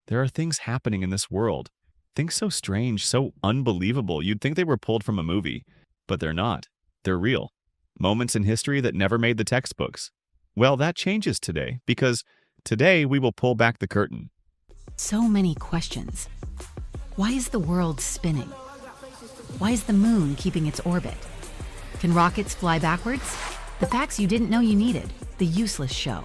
There are things happening in this world. Things so strange, so unbelievable, you'd think they were pulled from a movie. But they're not. They're real. Moments in history that never made the textbooks. Well, that changes today, because today we will pull back the curtain. So many questions. Why is the world spinning? Why is the moon keeping its orbit? Can rockets fly backwards? The facts you didn't know you needed. The Useless Show.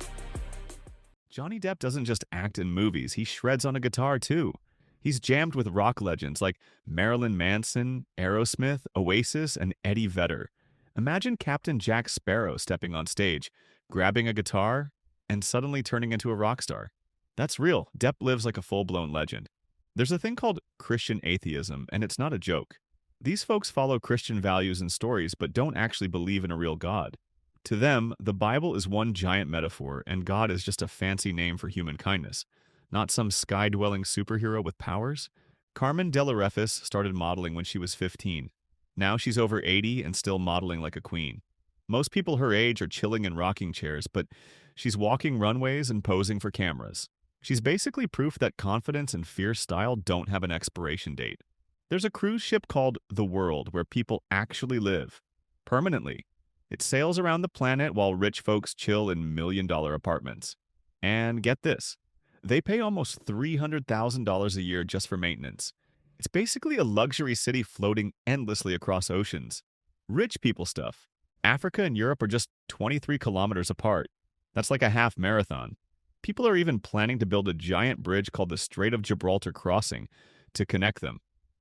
Johnny Depp doesn't just act in movies, he shreds on a guitar too. He's jammed with rock legends like Marilyn Manson, Aerosmith, Oasis, and Eddie Vedder. Imagine Captain Jack Sparrow stepping on stage, grabbing a guitar, and suddenly turning into a rock star. That's real. Depp lives like a full-blown legend. There's a thing called Christian atheism, and it's not a joke. These folks follow Christian values and stories but don't actually believe in a real God. To them, the Bible is one giant metaphor, and God is just a fancy name for human kindness, not some sky-dwelling superhero with powers. Carmen de la Refis started modeling when she was 15. Now she's over 80 and still modeling like a queen. Most people her age are chilling in rocking chairs, but she's walking runways and posing for cameras. She's basically proof that confidence and fierce style don't have an expiration date. There's a cruise ship called The World where people actually live. Permanently. It sails around the planet while rich folks chill in million-dollar apartments. And get this, they pay almost $300,000 a year just for maintenance. It's basically a luxury city floating endlessly across oceans. Rich people stuff. Africa and Europe are just 23 kilometers apart. That's like a half marathon. People are even planning to build a giant bridge called the Strait of Gibraltar Crossing to connect them.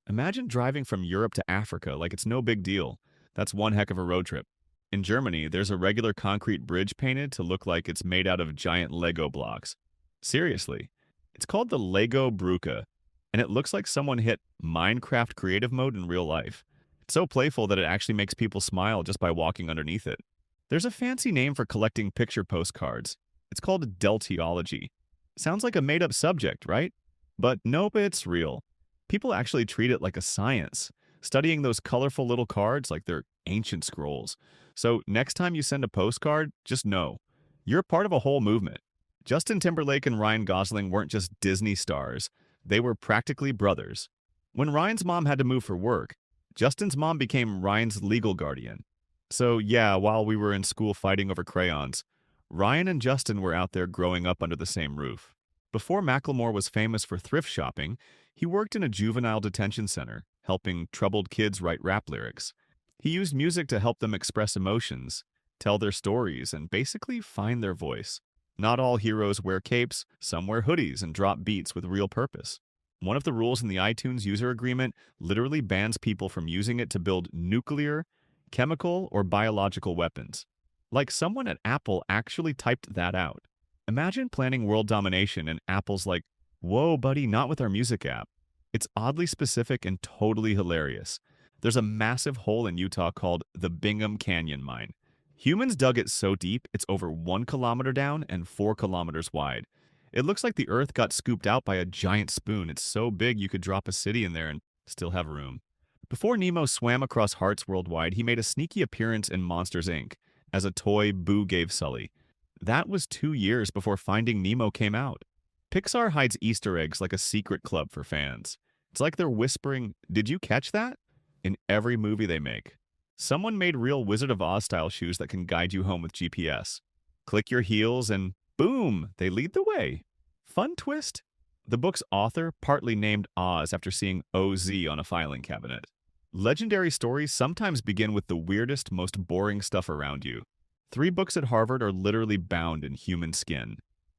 Imagine driving from Europe to Africa like it's no big deal. That's one heck of a road trip. In Germany, there's a regular concrete bridge painted to look like it's made out of giant Lego blocks. Seriously. It's called the Lego Brücke, and it looks like someone hit Minecraft creative mode in real life. It's so playful that it actually makes people smile just by walking underneath it. There's a fancy name for collecting picture postcards. It's called deltiology. Sounds like a made-up subject, right? But nope, it's real. People actually treat it like a science, studying those colorful little cards like they're ancient scrolls. So next time you send a postcard, just know, you're part of a whole movement. Justin Timberlake and Ryan Gosling weren't just Disney stars. They were practically brothers. When Ryan's mom had to move for work, Justin's mom became Ryan's legal guardian. So yeah, while we were in school fighting over crayons, Ryan and Justin were out there growing up under the same roof. Before Macklemore was famous for thrift shopping, he worked in a juvenile detention center, helping troubled kids write rap lyrics. He used music to help them express emotions, tell their stories, and basically find their voice. Not all heroes wear capes, some wear hoodies and drop beats with real purpose. One of the rules in the iTunes user agreement literally bans people from using it to build nuclear, chemical, or biological weapons. Like someone at Apple actually typed that out. Imagine planning world domination and Apple's like, whoa, buddy, not with our music app. It's oddly specific and totally hilarious. There's a massive hole in Utah called the Bingham Canyon Mine. Humans dug it so deep, it's over 1 kilometer down and 4 kilometers wide. It looks like the earth got scooped out by a giant spoon. It's so big you could drop a city in there and still have room. Before Nemo swam across hearts worldwide, he made a sneaky appearance in Monsters, Inc. as a toy Boo gave Sully. That was 2 years before Finding Nemo came out. Pixar hides Easter eggs like a secret club for fans. It's like they're whispering, "Did you catch that?" in every movie they make. Someone made real Wizard of Oz-style shoes that can guide you home with GPS. Click your heels and boom, they lead the way. Fun twist? The book's author partly named Oz after seeing OZ on a filing cabinet. Legendary stories sometimes begin with the weirdest, most boring stuff around you. 3 books at Harvard are literally bound in human skin.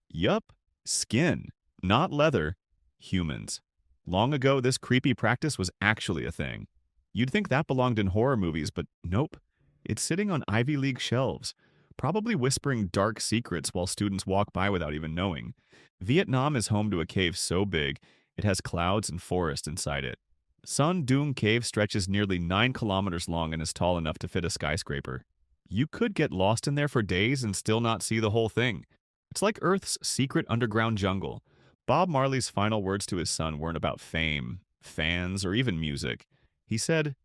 Yup, skin, not leather, humans. Long ago, this creepy practice was actually a thing. You'd think that belonged in horror movies, but nope. It's sitting on Ivy League shelves, probably whispering dark secrets while students walk by without even knowing. Vietnam is home to a cave so big, it has clouds and forest inside it. Son Doong Cave stretches nearly 9 kilometers long and is tall enough to fit a skyscraper. You could get lost in there for days and still not see the whole thing. It's like Earth's secret underground jungle. Bob Marley's final words to his son weren't about fame, fans, or even music. He said,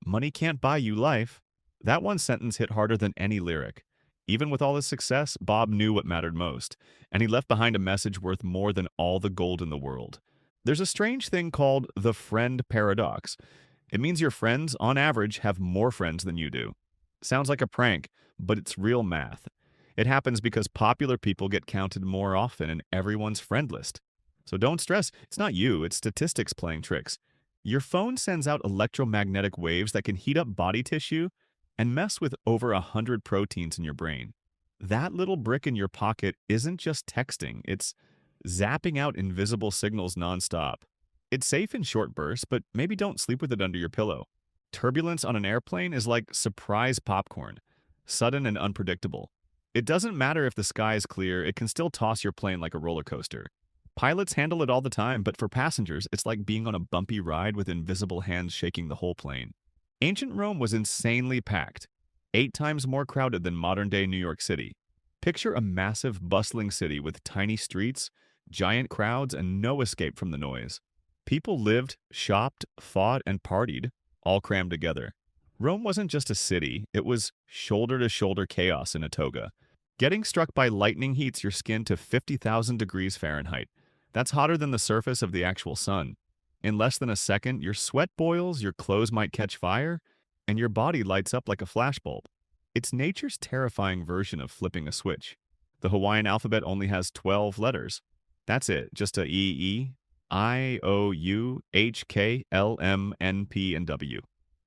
"Money can't buy you life." That one sentence hit harder than any lyric. Even with all his success, Bob knew what mattered most, and he left behind a message worth more than all the gold in the world. There's a strange thing called the friend paradox. It means your friends, on average, have more friends than you do. Sounds like a prank, but it's real math. It happens because popular people get counted more often in everyone's friend list. So don't stress, it's not you, it's statistics playing tricks. Your phone sends out electromagnetic waves that can heat up body tissue and mess with over 100 proteins in your brain. That little brick in your pocket isn't just texting, it's zapping out invisible signals nonstop. It's safe in short bursts, but maybe don't sleep with it under your pillow. Turbulence on an airplane is like surprise popcorn, sudden and unpredictable. It doesn't matter if the sky is clear, it can still toss your plane like a roller coaster. Pilots handle it all the time, but for passengers, it's like being on a bumpy ride with invisible hands shaking the whole plane. Ancient Rome was insanely packed, 8 times more crowded than modern-day New York City. Picture a massive, bustling city with tiny streets, giant crowds, and no escape from the noise. People lived, shopped, fought, and partied, all crammed together. Rome wasn't just a city, it was shoulder-to-shoulder chaos in a toga. Getting struck by lightning heats your skin to 50,000 degrees Fahrenheit. That's hotter than the surface of the actual sun. In less than a second, your sweat boils, your clothes might catch fire, and your body lights up like a flashbulb. It's nature's terrifying version of flipping a switch. The Hawaiian alphabet only has 12 letters. That's it, just a E, E, I, O, U, H, K, L, M, N, P, and W.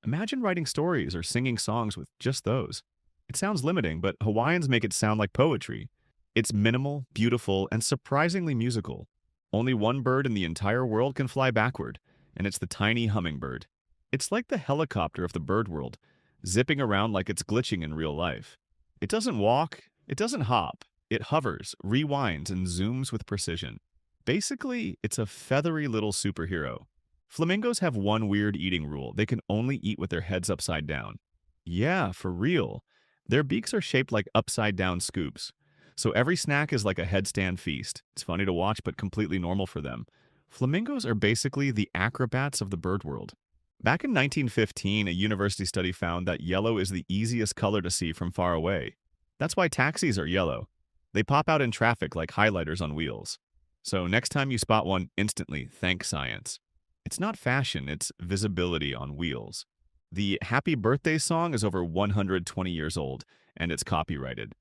Imagine writing stories or singing songs with just those. It sounds limiting, but Hawaiians make it sound like poetry. It's minimal, beautiful, and surprisingly musical. Only one bird in the entire world can fly backward, and it's the tiny hummingbird. It's like the helicopter of the bird world, zipping around like it's glitching in real life. It doesn't walk, it doesn't hop, it hovers, rewinds, and zooms with precision. Basically, it's a feathery little superhero. Flamingos have one weird eating rule. They can only eat with their heads upside down. Yeah, for real. Their beaks are shaped like upside-down scoops. So every snack is like a headstand feast. It's funny to watch, but completely normal for them. Flamingos are basically the acrobats of the bird world. Back in 1915, a university study found that yellow is the easiest color to see from far away. That's why taxis are yellow. They pop out in traffic like highlighters on wheels. So next time you spot one, instantly thank science. It's not fashion, it's visibility on wheels. The Happy Birthday song is over 120 years old, and it's copyrighted.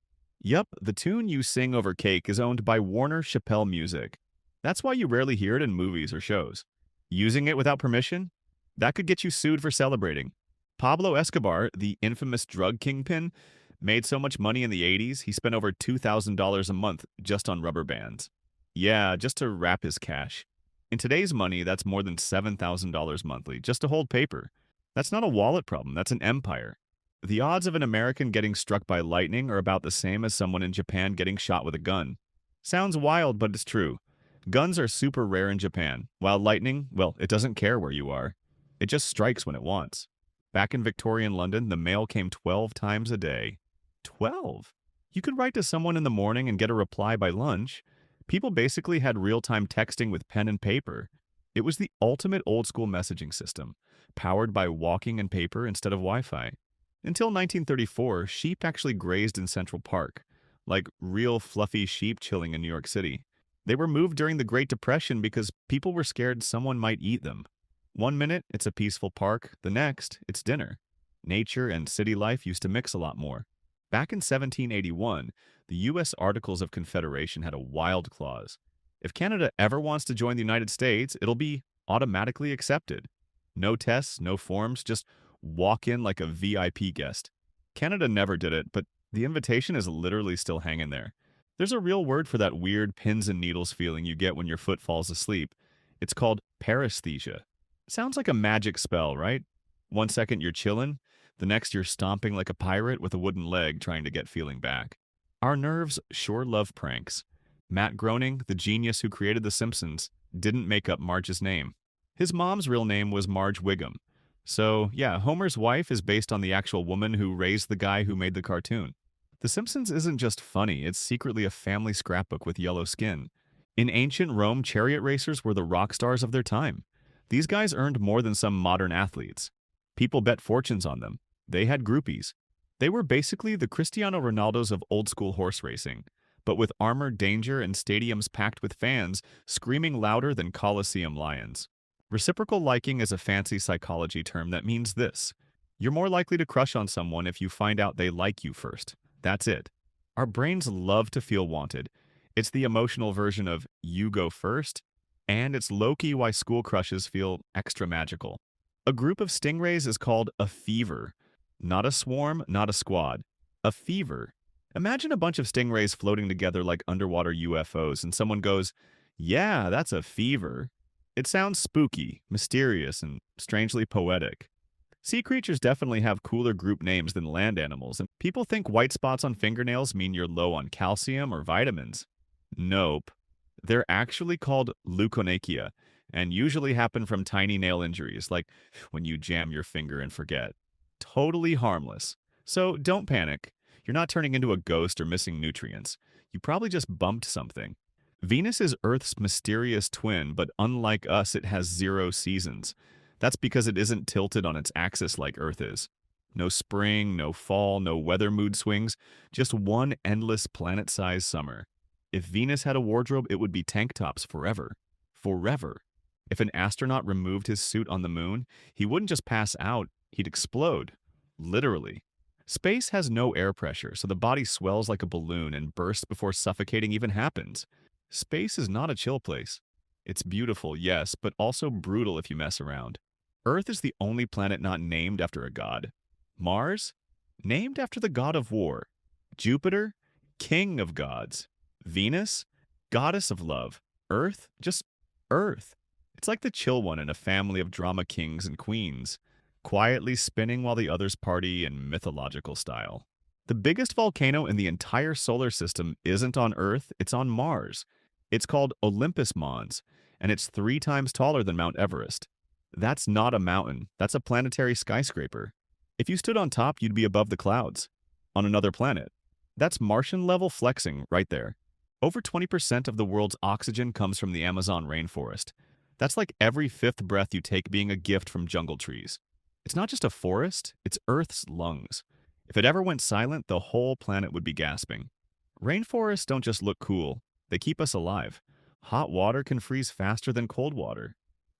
Yup, the tune you sing over cake is owned by Warner Chappell Music. That's why you rarely hear it in movies or shows. Using it without permission? That could get you sued for celebrating. Pablo Escobar, the infamous drug kingpin, made so much money in the 80s, he spent over $2,000 a month just on rubber bands. Yeah, just to wrap his cash. In today's money, that's more than $7,000 monthly, just to hold paper. That's not a wallet problem, that's an empire. The odds of an American getting struck by lightning are about the same as someone in Japan getting shot with a gun. Sounds wild, but it's true. Guns are super rare in Japan, while lightning, well, it doesn't care where you are. It just strikes when it wants. Back in Victorian London, the mail came 12 times a day. 12? You could write to someone in the morning and get a reply by lunch. People basically had real-time texting with pen and paper. It was the ultimate old-school messaging system, powered by walking and paper instead of Wi-Fi. Until 1934, sheep actually grazed in Central Park, like real fluffy sheep chilling in New York City. They were moved during the Great Depression because people were scared someone might eat them. One minute, it's a peaceful park. The next, it's dinner. Nature and city life used to mix a lot more. Back in 1781, the U.S. Articles of Confederation had a wild clause. If Canada ever wants to join the United States, it'll be automatically accepted. No tests, no forms, just walk in like a VIP guest. Canada never did it, but the invitation is literally still hanging there. There's a real word for that weird pins and needles feeling you get when your foot falls asleep. It's called paresthesia. Sounds like a magic spell, right? One second you're chillin', the next you're stomping like a pirate with a wooden leg trying to get feeling back. Our nerves sure love pranks. Matt Groening, the genius who created The Simpsons, didn't make up Marge's name. His mom's real name was Marge Wiggum. So, yeah, Homer's wife is based on the actual woman who raised the guy who made the cartoon. The Simpsons isn't just funny, it's secretly a family scrapbook with yellow skin. In ancient Rome, chariot racers were the rock stars of their time. These guys earned more than some modern athletes. People bet fortunes on them. They had groupies. They were basically the Cristiano Ronaldos of old school horse racing, but with armored danger and stadiums packed with fans screaming louder than Colosseum lions. Reciprocal liking is a fancy psychology term that means this: you're more likely to crush on someone if you find out they like you first. That's it. Our brains love to feel wanted. It's the emotional version of you go first, and it's low-key why school crushes feel extra magical. A group of stingrays is called a fever. Not a swarm, not a squad. A fever. Imagine a bunch of stingrays floating together like underwater UFOs, and someone goes, "Yeah, that's a fever." It sounds spooky, mysterious, and strangely poetic. Sea creatures definitely have cooler group names than land animals, and people think white spots on fingernails mean you're low on calcium or vitamins. Nope. They're actually called leukonychia, and usually happen from tiny nail injuries, like when you jam your finger and forget. Totally harmless. So don't panic. You're not turning into a ghost or missing nutrients. You probably just bumped something. Venus is Earth's mysterious twin, but unlike us, it has 0 seasons. That's because it isn't tilted on its axis like Earth is. No spring, no fall, no weather mood swings, just one endless planet-sized summer. If Venus had a wardrobe, it would be tank tops forever. Forever. If an astronaut removed his suit on the moon, he wouldn't just pass out, he'd explode. Literally. Space has no air pressure, so the body swells like a balloon and bursts before suffocating even happens. Space is not a chill place. It's beautiful, yes, but also brutal if you mess around. Earth is the only planet not named after a god. Mars? Named after the god of war. Jupiter? King of gods. Venus? Goddess of love. Earth? Just Earth. It's like the chill one in a family of drama kings and queens, quietly spinning while the others party in mythological style. The biggest volcano in the entire solar system isn't on Earth, it's on Mars. It's called Olympus Mons, and it's 3 times taller than Mount Everest. That's not a mountain, that's a planetary skyscraper. If you stood on top, you'd be above the clouds. On another planet. That's Martian-level flexing right there. Over 20% of the world's oxygen comes from the Amazon rainforest. That's like every 5th breath you take being a gift from jungle trees. It's not just a forest, it's Earth's lungs. If it ever went silent, the whole planet would be gasping. Rainforests don't just look cool, they keep us alive. Hot water can freeze faster than cold water.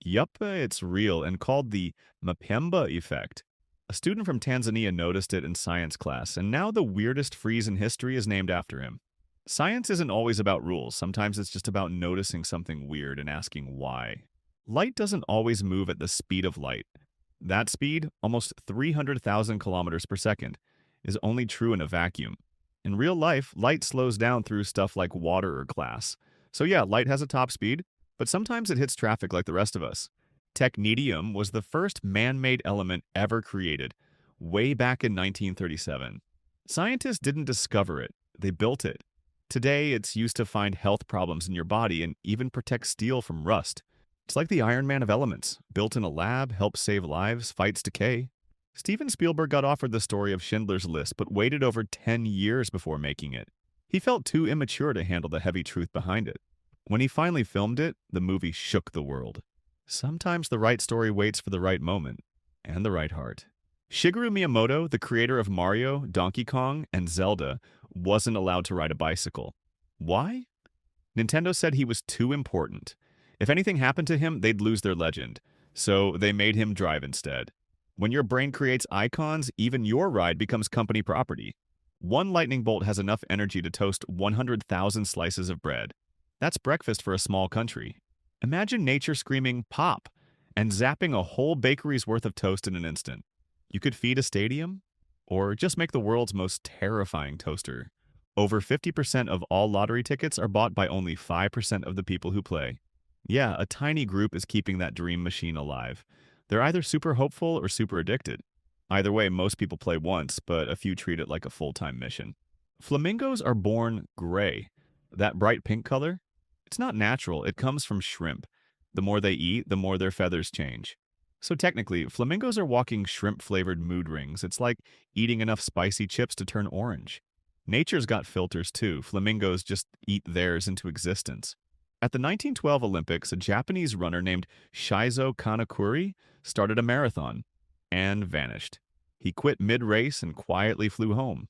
Yup, it's real and called the Mpemba effect. A student from Tanzania noticed it in science class, and now the weirdest freeze in history is named after him. Science isn't always about rules, sometimes it's just about noticing something weird and asking why. Light doesn't always move at the speed of light. That speed, almost 300,000 kilometers per second, is only true in a vacuum. In real life, light slows down through stuff like water or glass. So yeah, light has a top speed, but sometimes it hits traffic like the rest of us. Technetium was the first man-made element ever created, way back in 1937. Scientists didn't discover it, they built it. Today, it's used to find health problems in your body and even protect steel from rust. It's like the Iron Man of elements, built in a lab, helps save lives, fights decay. Steven Spielberg got offered the story of Schindler's List, but waited over 10 years before making it. He felt too immature to handle the heavy truth behind it. When he finally filmed it, the movie shook the world. Sometimes the right story waits for the right moment, and the right heart. Shigeru Miyamoto, the creator of Mario, Donkey Kong, and Zelda, wasn't allowed to ride a bicycle. Why? Nintendo said he was too important. If anything happened to him, they'd lose their legend. So they made him drive instead. When your brain creates icons, even your ride becomes company property. One lightning bolt has enough energy to toast 100,000 slices of bread. That's breakfast for a small country. Imagine nature screaming, "Pop!" and zapping a whole bakery's worth of toast in an instant. You could feed a stadium, or just make the world's most terrifying toaster. Over 50% of all lottery tickets are bought by only 5% of the people who play. Yeah, a tiny group is keeping that dream machine alive. They're either super hopeful or super addicted. Either way, most people play once, but a few treat it like a full-time mission. Flamingos are born gray. That bright pink color? It's not natural, it comes from shrimp. The more they eat, the more their feathers change. So technically, flamingos are walking shrimp-flavored mood rings. It's like eating enough spicy chips to turn orange. Nature's got filters too. Flamingos just eat theirs into existence. At the 1912 Olympics, a Japanese runner named Shizo Kanekuri started a marathon and vanished. He quit mid-race and quietly flew home.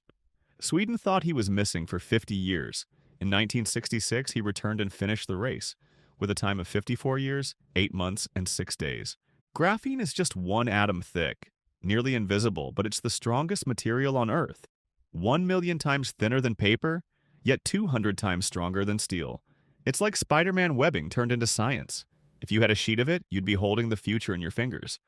Sweden thought he was missing for 50 years. In 1966, he returned and finished the race, with a time of 54 years, 8 months, and 6 days. Graphene is just 1 atom thick, nearly invisible, but it's the strongest material on Earth. 1 million times thinner than paper, yet 200 times stronger than steel. It's like Spider-Man webbing turned into science. If you had a sheet of it, you'd be holding the future in your fingers.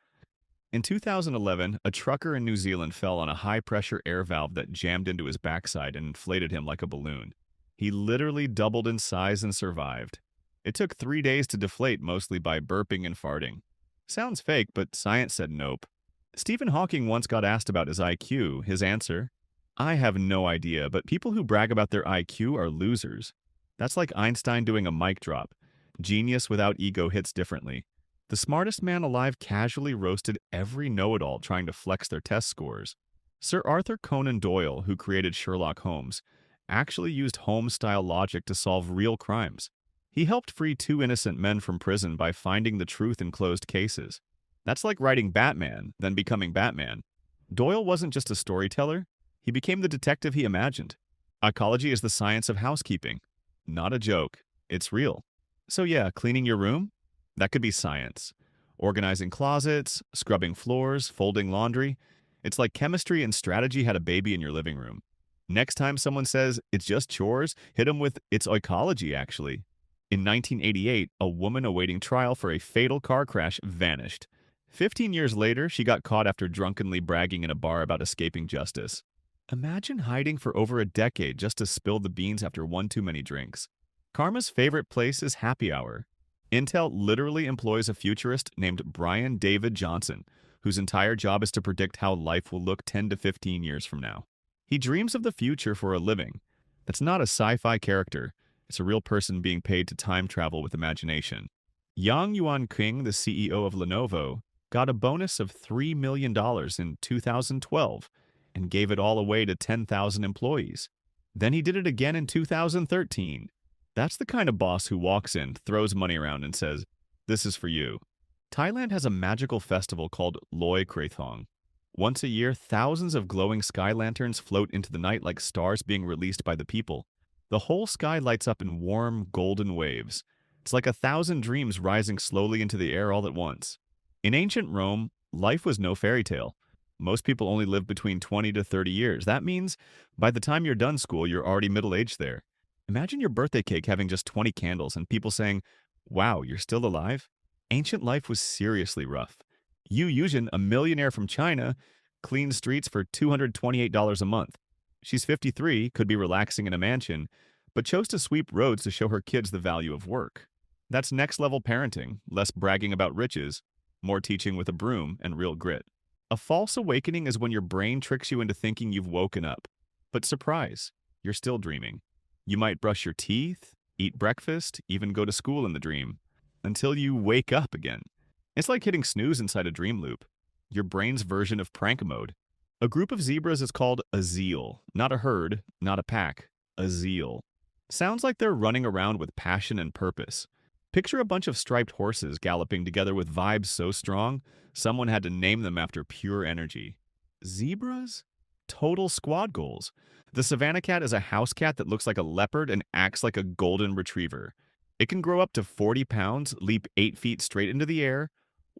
In 2011, a trucker in New Zealand fell on a high-pressure air valve that jammed into his backside and inflated him like a balloon. He literally doubled in size and survived. It took 3 days to deflate, mostly by burping and farting. Sounds fake, but science said nope. Stephen Hawking once got asked about his IQ. His answer: I have no idea, but people who brag about their IQ are losers. That's like Einstein doing a mic drop. Genius without ego hits differently. The smartest man alive casually roasted every know-it-all trying to flex their test scores. Sir Arthur Conan Doyle, who created Sherlock Holmes, actually used Holmes-style logic to solve real crimes. He helped free 2 innocent men from prison by finding the truth in closed cases. That's like writing Batman, then becoming Batman. Doyle wasn't just a storyteller, he became the detective he imagined. Ecology is the science of housekeeping. Not a joke. It's real. So yeah, cleaning your room? That could be science. Organizing closets, scrubbing floors, folding laundry. It's like chemistry and strategy had a baby in your living room. Next time someone says, it's just chores, hit them with, it's ecology, actually. In 1988, a woman awaiting trial for a fatal car crash vanished. 15 years later, she got caught after drunkenly bragging in a bar about escaping justice. Imagine hiding for over a decade just to spill the beans after one too many drinks. Karma's favorite place is happy hour. Intel literally employs a futurist named Brian David Johnson, whose entire job is to predict how life will look 10 to 15 years from now. He dreams of the future for a living. That's not a sci-fi character. It's a real person being paid to time travel with imagination. Yang Yuan-Qing, the CEO of Lenovo, got a bonus of $3 million in 2012 and gave it all away to 10,000 employees. Then he did it again in 2013. That's the kind of boss who walks in, throws money around, and says, "This is for you." Thailand has a magical festival called Loy Krathong. Once a year, thousands of glowing sky lanterns float into the night like stars being released by the people. The whole sky lights up in warm, golden waves. It's like 1,000 dreams rising slowly into the air all at once. In ancient Rome, life was no fairy tale. Most people only live between 20 to 30 years. That means by the time you're done school, you're already middle-aged there. Imagine your birthday cake having just 20 candles and people saying, "Wow, you're still alive?" Ancient life was seriously rough. Yu Yuzhen, a millionaire from China, cleans streets for $228 a month. She's 53, could be relaxing in a mansion, but chose to sweep roads to show her kids the value of work. That's next-level parenting, less bragging about riches, more teaching with a broom and real grit. A false awakening is when your brain tricks you into thinking you've woken up. But surprise, you're still dreaming. You might brush your teeth, eat breakfast, even go to school in the dream, until you wake up again. It's like hitting snooze inside a dream loop, your brain's version of prank mode. A group of zebras is called a zeal, not a herd, not a pack, a zeal. Sounds like they're running around with passion and purpose. Picture a bunch of striped horses galloping together with vibes so strong, someone had to name them after pure energy. Zebras? Total squad goals. The Savannah cat is a house cat that looks like a leopard and acts like a golden retriever. It can grow up to 40 pounds, leap 8 feet straight into the air,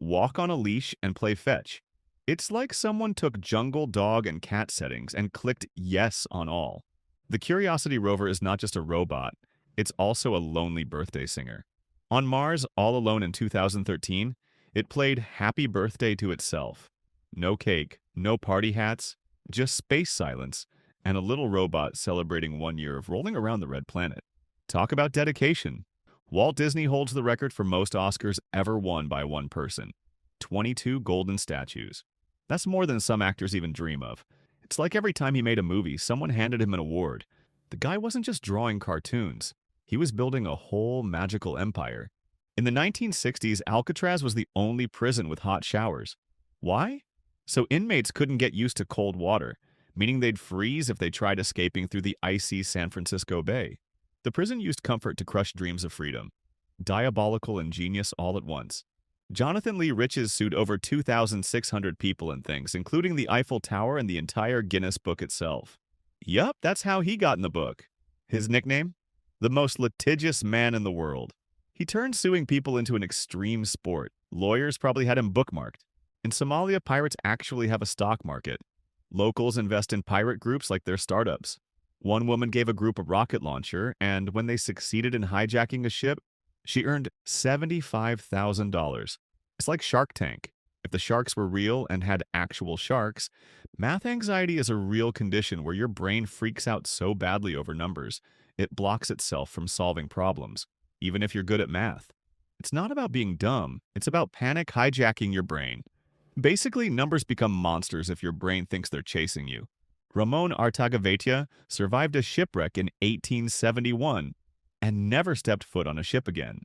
walk on a leash, and play fetch. It's like someone took jungle, dog, and cat settings and clicked yes on all. The Curiosity rover is not just a robot, it's also a lonely birthday singer. On Mars, all alone in 2013, it played Happy Birthday to itself. No cake, no party hats, just space silence, and a little robot celebrating 1 year of rolling around the red planet. Talk about dedication. Walt Disney holds the record for most Oscars ever won by one person. 22 golden statues. That's more than some actors even dream of. It's like every time he made a movie, someone handed him an award. The guy wasn't just drawing cartoons. He was building a whole magical empire. In the 1960s, Alcatraz was the only prison with hot showers. Why? So inmates couldn't get used to cold water, meaning they'd freeze if they tried escaping through the icy San Francisco Bay. The prison used comfort to crush dreams of freedom. Diabolical and genius all at once. Jonathan Lee Rich's sued over 2,600 people and things, including the Eiffel Tower and the entire Guinness Book itself. Yup, that's how he got in the book. His nickname? The most litigious man in the world. He turned suing people into an extreme sport. Lawyers probably had him bookmarked. In Somalia, pirates actually have a stock market. Locals invest in pirate groups like their startups. One woman gave a group a rocket launcher, and when they succeeded in hijacking a ship, she earned $75,000. It's like Shark Tank. If the sharks were real and had actual sharks, math anxiety is a real condition where your brain freaks out so badly over numbers, it blocks itself from solving problems, even if you're good at math. It's not about being dumb, it's about panic hijacking your brain. Basically, numbers become monsters if your brain thinks they're chasing you. Ramon Artagaveitia survived a shipwreck in 1871 and never stepped foot on a ship again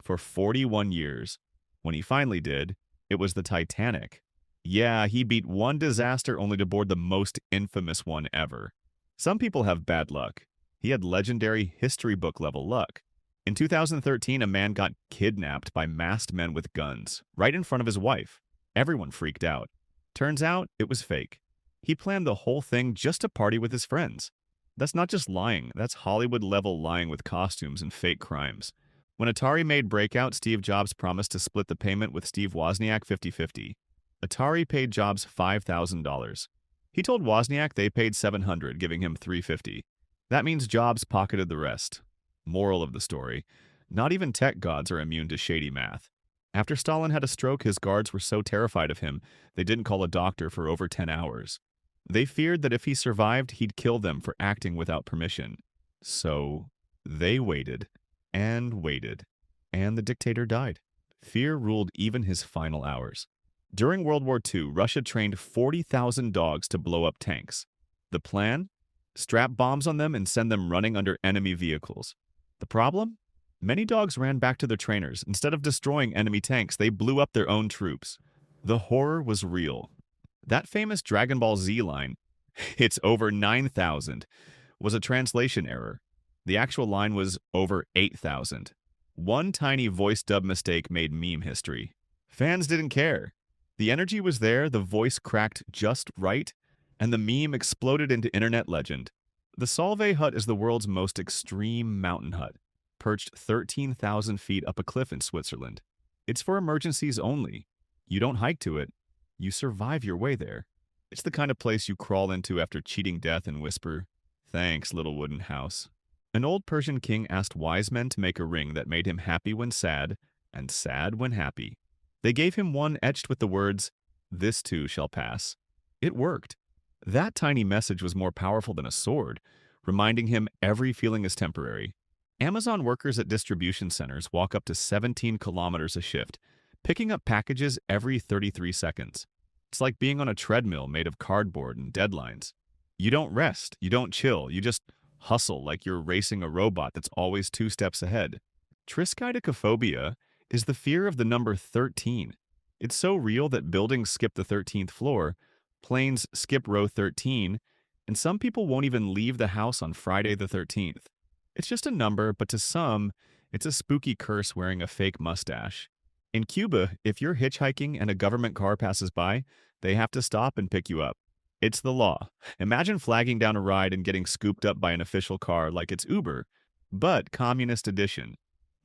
for 41 years. When he finally did, it was the Titanic. Yeah, he beat one disaster only to board the most infamous one ever. Some people have bad luck. He had legendary history book level luck. In 2013, a man got kidnapped by masked men with guns right in front of his wife. Everyone freaked out. Turns out it was fake. He planned the whole thing just to party with his friends. That's not just lying, that's Hollywood-level lying with costumes and fake crimes. When Atari made Breakout, Steve Jobs promised to split the payment with Steve Wozniak 50-50. Atari paid Jobs $5,000. He told Wozniak they paid $700, giving him $350. That means Jobs pocketed the rest. Moral of the story: not even tech gods are immune to shady math. After Stalin had a stroke, his guards were so terrified of him, they didn't call a doctor for over 10 hours. They feared that if he survived, he'd kill them for acting without permission. So they waited, and the dictator died. Fear ruled even his final hours. During World War II, Russia trained 40,000 dogs to blow up tanks. The plan? Strap bombs on them and send them running under enemy vehicles. The problem? Many dogs ran back to their trainers. Instead of destroying enemy tanks, they blew up their own troops. The horror was real. That famous Dragon Ball Z line, "It's over 9,000, was a translation error. The actual line was over 8,000. One tiny voice dub mistake made meme history. Fans didn't care. The energy was there, the voice cracked just right, and the meme exploded into internet legend. The Solvay hut is the world's most extreme mountain hut, perched 13,000 feet up a cliff in Switzerland. It's for emergencies only. You don't hike to it. You survive your way there. It's the kind of place you crawl into after cheating death and whisper, "Thanks, little wooden house." An old Persian king asked wise men to make a ring that made him happy when sad and sad when happy. They gave him one etched with the words, "This too shall pass." It worked. That tiny message was more powerful than a sword, reminding him every feeling is temporary. Amazon workers at distribution centers walk up to 17 kilometers a shift, picking up packages every 33 seconds. It's like being on a treadmill made of cardboard and deadlines. You don't rest, you don't chill, you just hustle like you're racing a robot that's always 2 steps ahead. Triskaidekaphobia is the fear of the number 13. It's so real that buildings skip the 13th floor, planes skip row 13, and some people won't even leave the house on Friday the 13th. It's just a number, but to some, it's a spooky curse wearing a fake mustache. In Cuba, if you're hitchhiking and a government car passes by, they have to stop and pick you up. It's the law. Imagine flagging down a ride and getting scooped up by an official car like it's Uber, but communist edition.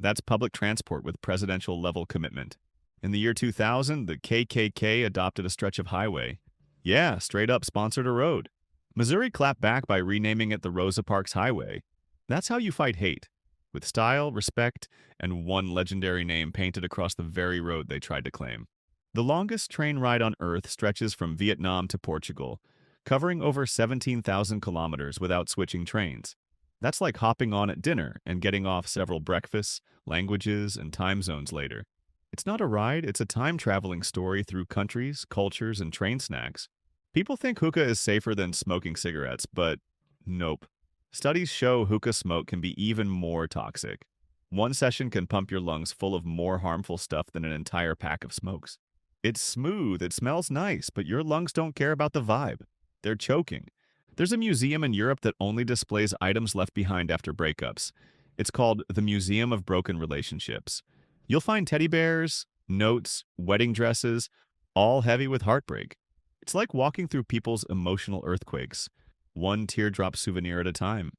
That's public transport with presidential-level commitment. In the year 2000, the KKK adopted a stretch of highway. Yeah, straight up sponsored a road. Missouri clapped back by renaming it the Rosa Parks Highway. That's how you fight hate, with style, respect, and one legendary name painted across the very road they tried to claim. The longest train ride on Earth stretches from Vietnam to Portugal, covering over 17,000 kilometers without switching trains. That's like hopping on at dinner and getting off several breakfasts, languages, and time zones later. It's not a ride, it's a time-traveling story through countries, cultures, and train snacks. People think hookah is safer than smoking cigarettes, but nope. Studies show hookah smoke can be even more toxic. One session can pump your lungs full of more harmful stuff than an entire pack of smokes. It's smooth, it smells nice, but your lungs don't care about the vibe. They're choking. There's a museum in Europe that only displays items left behind after breakups. It's called the Museum of Broken Relationships. You'll find teddy bears, notes, wedding dresses, all heavy with heartbreak. It's like walking through people's emotional earthquakes, one teardrop souvenir at a time.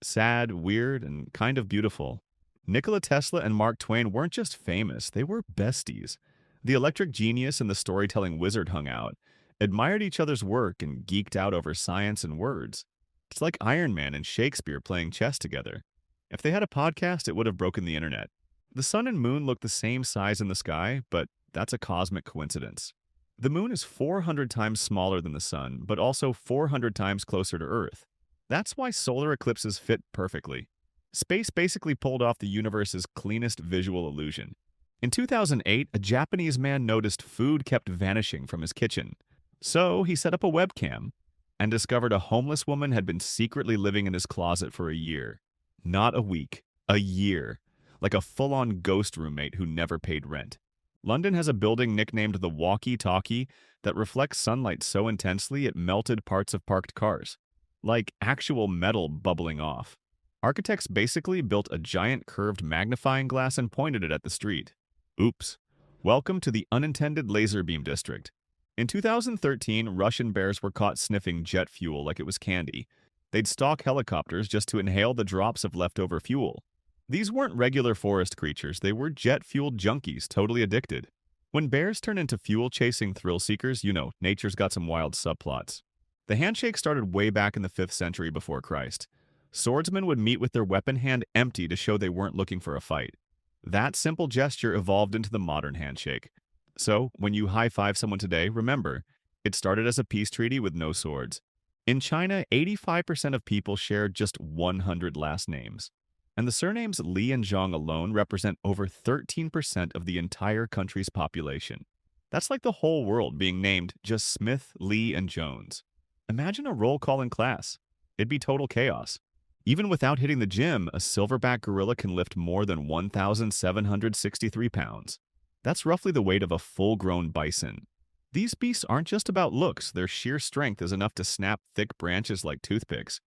Sad, weird, and kind of beautiful. Nikola Tesla and Mark Twain weren't just famous, they were besties. The electric genius and the storytelling wizard hung out, admired each other's work, and geeked out over science and words. It's like Iron Man and Shakespeare playing chess together. If they had a podcast, it would have broken the internet. The sun and moon look the same size in the sky, but that's a cosmic coincidence. The moon is 400 times smaller than the sun, but also 400 times closer to Earth. That's why solar eclipses fit perfectly. Space basically pulled off the universe's cleanest visual illusion. In 2008, a Japanese man noticed food kept vanishing from his kitchen. So he set up a webcam and discovered a homeless woman had been secretly living in his closet for a year. Not a week, a year. Like a full-on ghost roommate who never paid rent. London has a building nicknamed the Walkie-Talkie that reflects sunlight so intensely it melted parts of parked cars. Like actual metal bubbling off. Architects basically built a giant curved magnifying glass and pointed it at the street. Oops. Welcome to the unintended laser beam district. In 2013, Russian bears were caught sniffing jet fuel like it was candy. They'd stalk helicopters just to inhale the drops of leftover fuel. These weren't regular forest creatures, they were jet-fueled junkies, totally addicted. When bears turn into fuel-chasing thrill-seekers, nature's got some wild subplots. The handshake started way back in the 5th century before Christ. Swordsmen would meet with their weapon hand empty to show they weren't looking for a fight. That simple gesture evolved into the modern handshake. So, when you high-five someone today, remember, it started as a peace treaty with no swords. In China, 85% of people share just 100 last names. And the surnames Li and Zhang alone represent over 13% of the entire country's population. That's like the whole world being named just Smith, Lee, and Jones. Imagine a roll call in class. It'd be total chaos. Even without hitting the gym, a silverback gorilla can lift more than 1,763 pounds. That's roughly the weight of a full-grown bison. These beasts aren't just about looks, their sheer strength is enough to snap thick branches like toothpicks.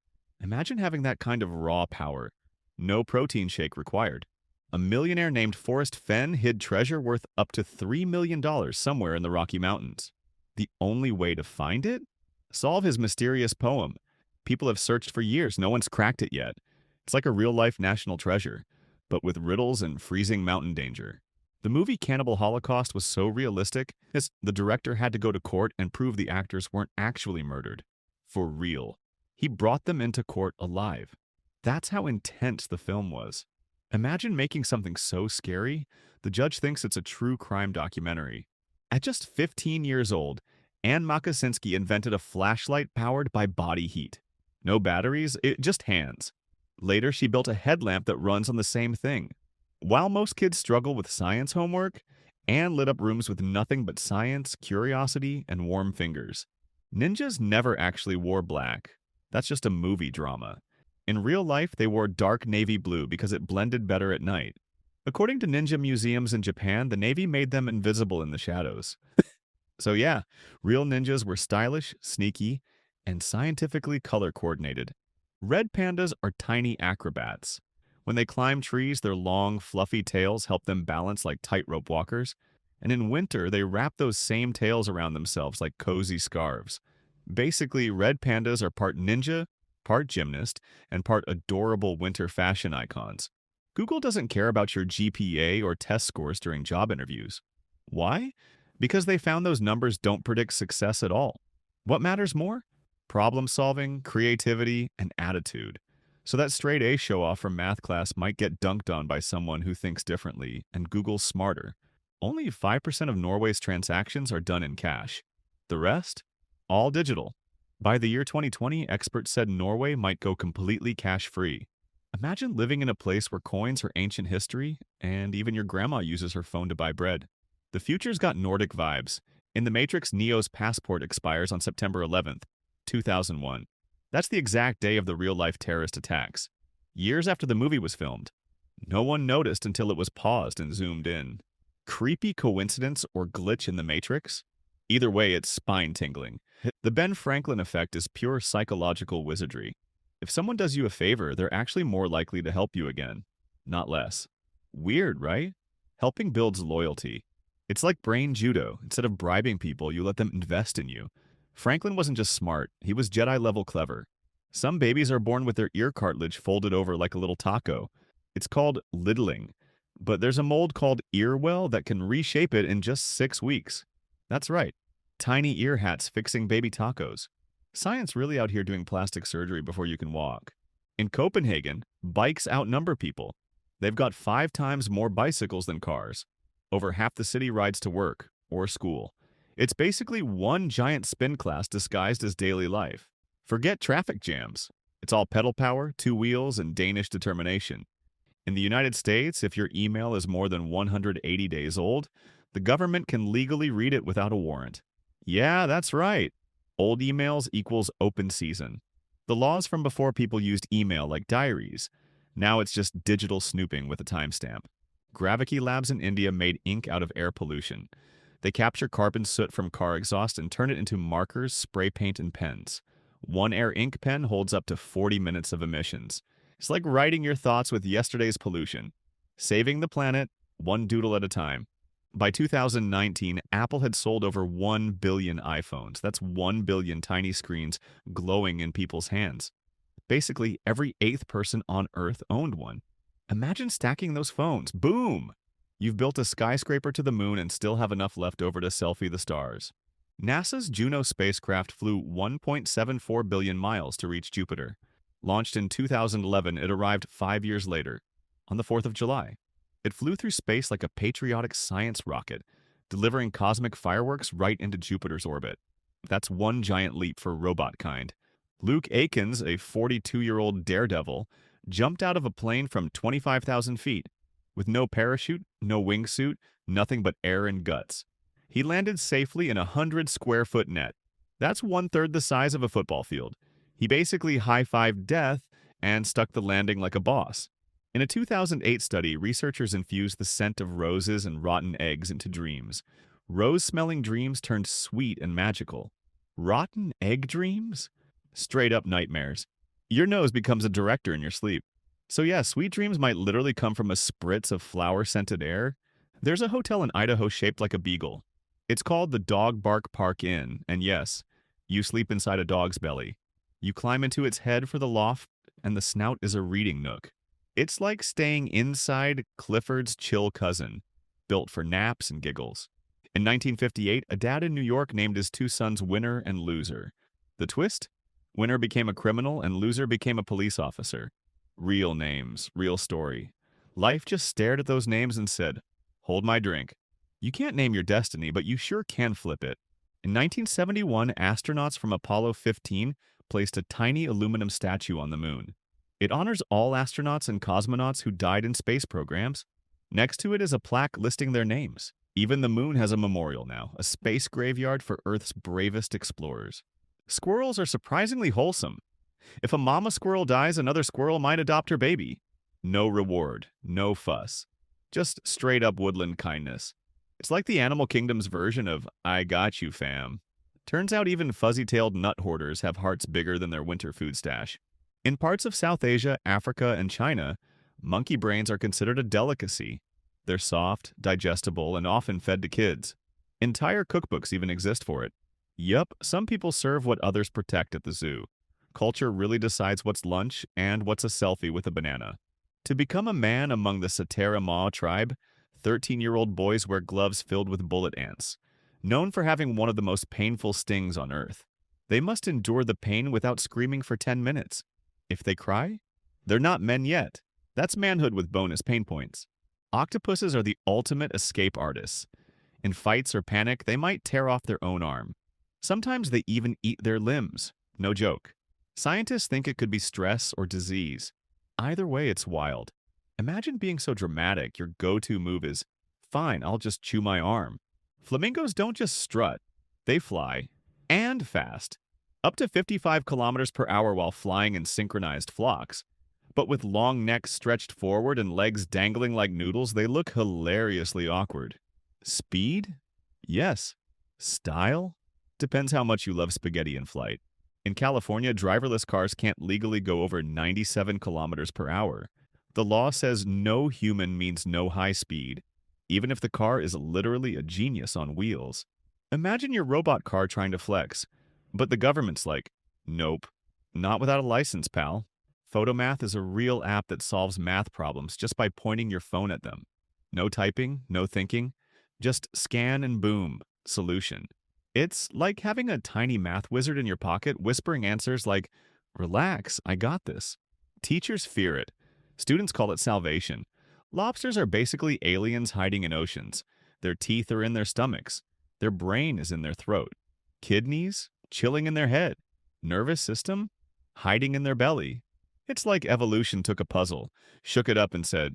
Imagine having that kind of raw power. No protein shake required. A millionaire named Forrest Fenn hid treasure worth up to $3 million somewhere in the Rocky Mountains. The only way to find it? Solve his mysterious poem. People have searched for years, no one's cracked it yet. It's like a real-life national treasure, but with riddles and freezing mountain danger. The movie Cannibal Holocaust was so realistic, the director had to go to court and prove the actors weren't actually murdered. For real. He brought them into court alive. That's how intense the film was. Imagine making something so scary, the judge thinks it's a true crime documentary. At just 15 years old, Anne Makasinski invented a flashlight powered by body heat. No batteries, just hands. Later, she built a headlamp that runs on the same thing. While most kids struggle with science homework, Anne lit up rooms with nothing but science, curiosity, and warm fingers. Ninjas never actually wore black. That's just a movie drama. In real life, they wore dark navy blue because it blended better at night. According to ninja museums in Japan, the navy made them invisible in the shadows. So yeah, real ninjas were stylish, sneaky, and scientifically color-coordinated. Red pandas are tiny acrobats. When they climb trees, their long, fluffy tails help them balance like tightrope walkers. And in winter, they wrap those same tails around themselves like cozy scarves. Basically, red pandas are part ninja, part gymnast, and part adorable winter fashion icons. Google doesn't care about your GPA or test scores during job interviews. Why? Because they found those numbers don't predict success at all. What matters more? Problem solving, creativity, and attitude. So that straight A show-off from math class might get dunked on by someone who thinks differently, and Google's smarter. Only 5% of Norway's transactions are done in cash. The rest? All digital. By the year 2020, experts said Norway might go completely cash-free. Imagine living in a place where coins are ancient history, and even your grandma uses her phone to buy bread. The future's got Nordic vibes. In The Matrix, Neo's passport expires on September 11th, 2001. That's the exact day of the real-life terrorist attacks. Years after the movie was filmed. No one noticed until it was paused and zoomed in. Creepy coincidence or glitch in The Matrix? Either way, it's spine-tingling. The Ben Franklin effect is pure psychological wizardry. If someone does you a favor, they're actually more likely to help you again, not less. Weird, right? Helping builds loyalty. It's like brain judo. Instead of bribing people, you let them invest in you. Franklin wasn't just smart, he was Jedi-level clever. Some babies are born with their ear cartilage folded over like a little taco. It's called littling. But there's a mold called earwell that can reshape it in just 6 weeks. That's right, tiny ear hats fixing baby tacos. Science really out here doing plastic surgery before you can walk. In Copenhagen, bikes outnumber people. They've got 5 times more bicycles than cars. Over half the city rides to work or school. It's basically one giant spin class disguised as daily life. Forget traffic jams. It's all pedal power, 2 wheels, and Danish determination. In the United States, if your email is more than 180 days old, the government can legally read it without a warrant. Yeah, that's right. Old emails equals open season. The laws from before people used email like diaries. Now it's just digital snooping with a timestamp. Gravity Labs in India made ink out of air pollution. They capture carbon soot from car exhaust and turn it into markers, spray paint, and pens. One Air ink pen holds up to 40 minutes of emissions. It's like writing your thoughts with yesterday's pollution. Saving the planet, one doodle at a time. By 2019, Apple had sold over 1 billion iPhones. That's 1 billion tiny screens glowing in people's hands. Basically, every 8th person on Earth owned one. Imagine stacking those phones. Boom! You've built a skyscraper to the moon and still have enough left over to selfie the stars. NASA's Juno spacecraft flew 1.74 billion miles to reach Jupiter. Launched in 2011, it arrived 5 years later, on the 4th of July. It flew through space like a patriotic science rocket, delivering cosmic fireworks right into Jupiter's orbit. That's one giant leap for robot kind. Luke Akins, a 42-year-old daredevil, jumped out of a plane from 25,000 feet. With no parachute, no wingsuit, nothing but air and guts. He landed safely in a 100-square-foot net. That's 1/3 the size of a football field. He basically high-fived death and stuck the landing like a boss. In a 2008 study, researchers infused the scent of roses and rotten eggs into dreams. Rose-smelling dreams turned sweet and magical. Rotten egg dreams? Straight-up nightmares. Your nose becomes a director in your sleep. So yeah, sweet dreams might literally come from a spritz of flower-scented air. There's a hotel in Idaho shaped like a beagle. It's called the Dog Bark Park Inn, and yes, you sleep inside a dog's belly. You climb into its head for the loft, and the snout is a reading nook. It's like staying inside Clifford's chill cousin, built for naps and giggles. In 1958, a dad in New York named his 2 sons Winner and Loser. The twist? Winner became a criminal and Loser became a police officer. Real names, real story. Life just stared at those names and said, "Hold my drink." You can't name your destiny, but you sure can flip it. In 1971, astronauts from Apollo 15 placed a tiny aluminum statue on the moon. It honors all astronauts and cosmonauts who died in space programs. Next to it is a plaque listing their names. Even the moon has a memorial now, a space graveyard for Earth's bravest explorers. Squirrels are surprisingly wholesome. If a mama squirrel dies, another squirrel might adopt her baby. No reward, no fuss. Just straight-up woodland kindness. It's like the animal kingdom's version of "I got you, fam." Turns out even fuzzy-tailed nut hoarders have hearts bigger than their winter food stash. In parts of South Asia, Africa, and China, monkey brains are considered a delicacy. They're soft, digestible, and often fed to kids. Entire cookbooks even exist for it. Yup, some people serve what others protect at the zoo. Culture really decides what's lunch and what's a selfie with a banana. To become a man among the Satara Ma tribe, 13-year-old boys wear gloves filled with bullet ants, known for having one of the most painful stings on Earth. They must endure the pain without screaming for 10 minutes. If they cry, they're not men yet. That's manhood with bonus pain points. Octopuses are the ultimate escape artists. In fights or panic, they might tear off their own arm. Sometimes they even eat their limbs. No joke. Scientists think it could be stress or disease. Either way, it's wild. Imagine being so dramatic your go-to move is, "Fine, I'll just chew my arm." Flamingos don't just strut. They fly. And fast. Up to 55 kilometers per hour while flying in synchronized flocks. But with long necks stretched forward and legs dangling like noodles, they look hilariously awkward. Speed? Yes. Style? Depends how much you love spaghetti in flight. In California, driverless cars can't legally go over 97 kilometers per hour. The law says no human means no high speed. even if the car is literally a genius on wheels. Imagine your robot car trying to flex, but the government's like, nope, not without a license, pal. Photomath is a real app that solves math problems just by pointing your phone at them. No typing, no thinking, just scan and boom, solution. It's like having a tiny math wizard in your pocket whispering answers like, relax, I got this. Teachers fear it. Students call it salvation. Lobsters are basically aliens hiding in oceans. Their teeth are in their stomachs. Their brain is in their throat. Kidneys? Chilling in their head. Nervous system? Hiding in their belly. It's like evolution took a puzzle, shook it up and said,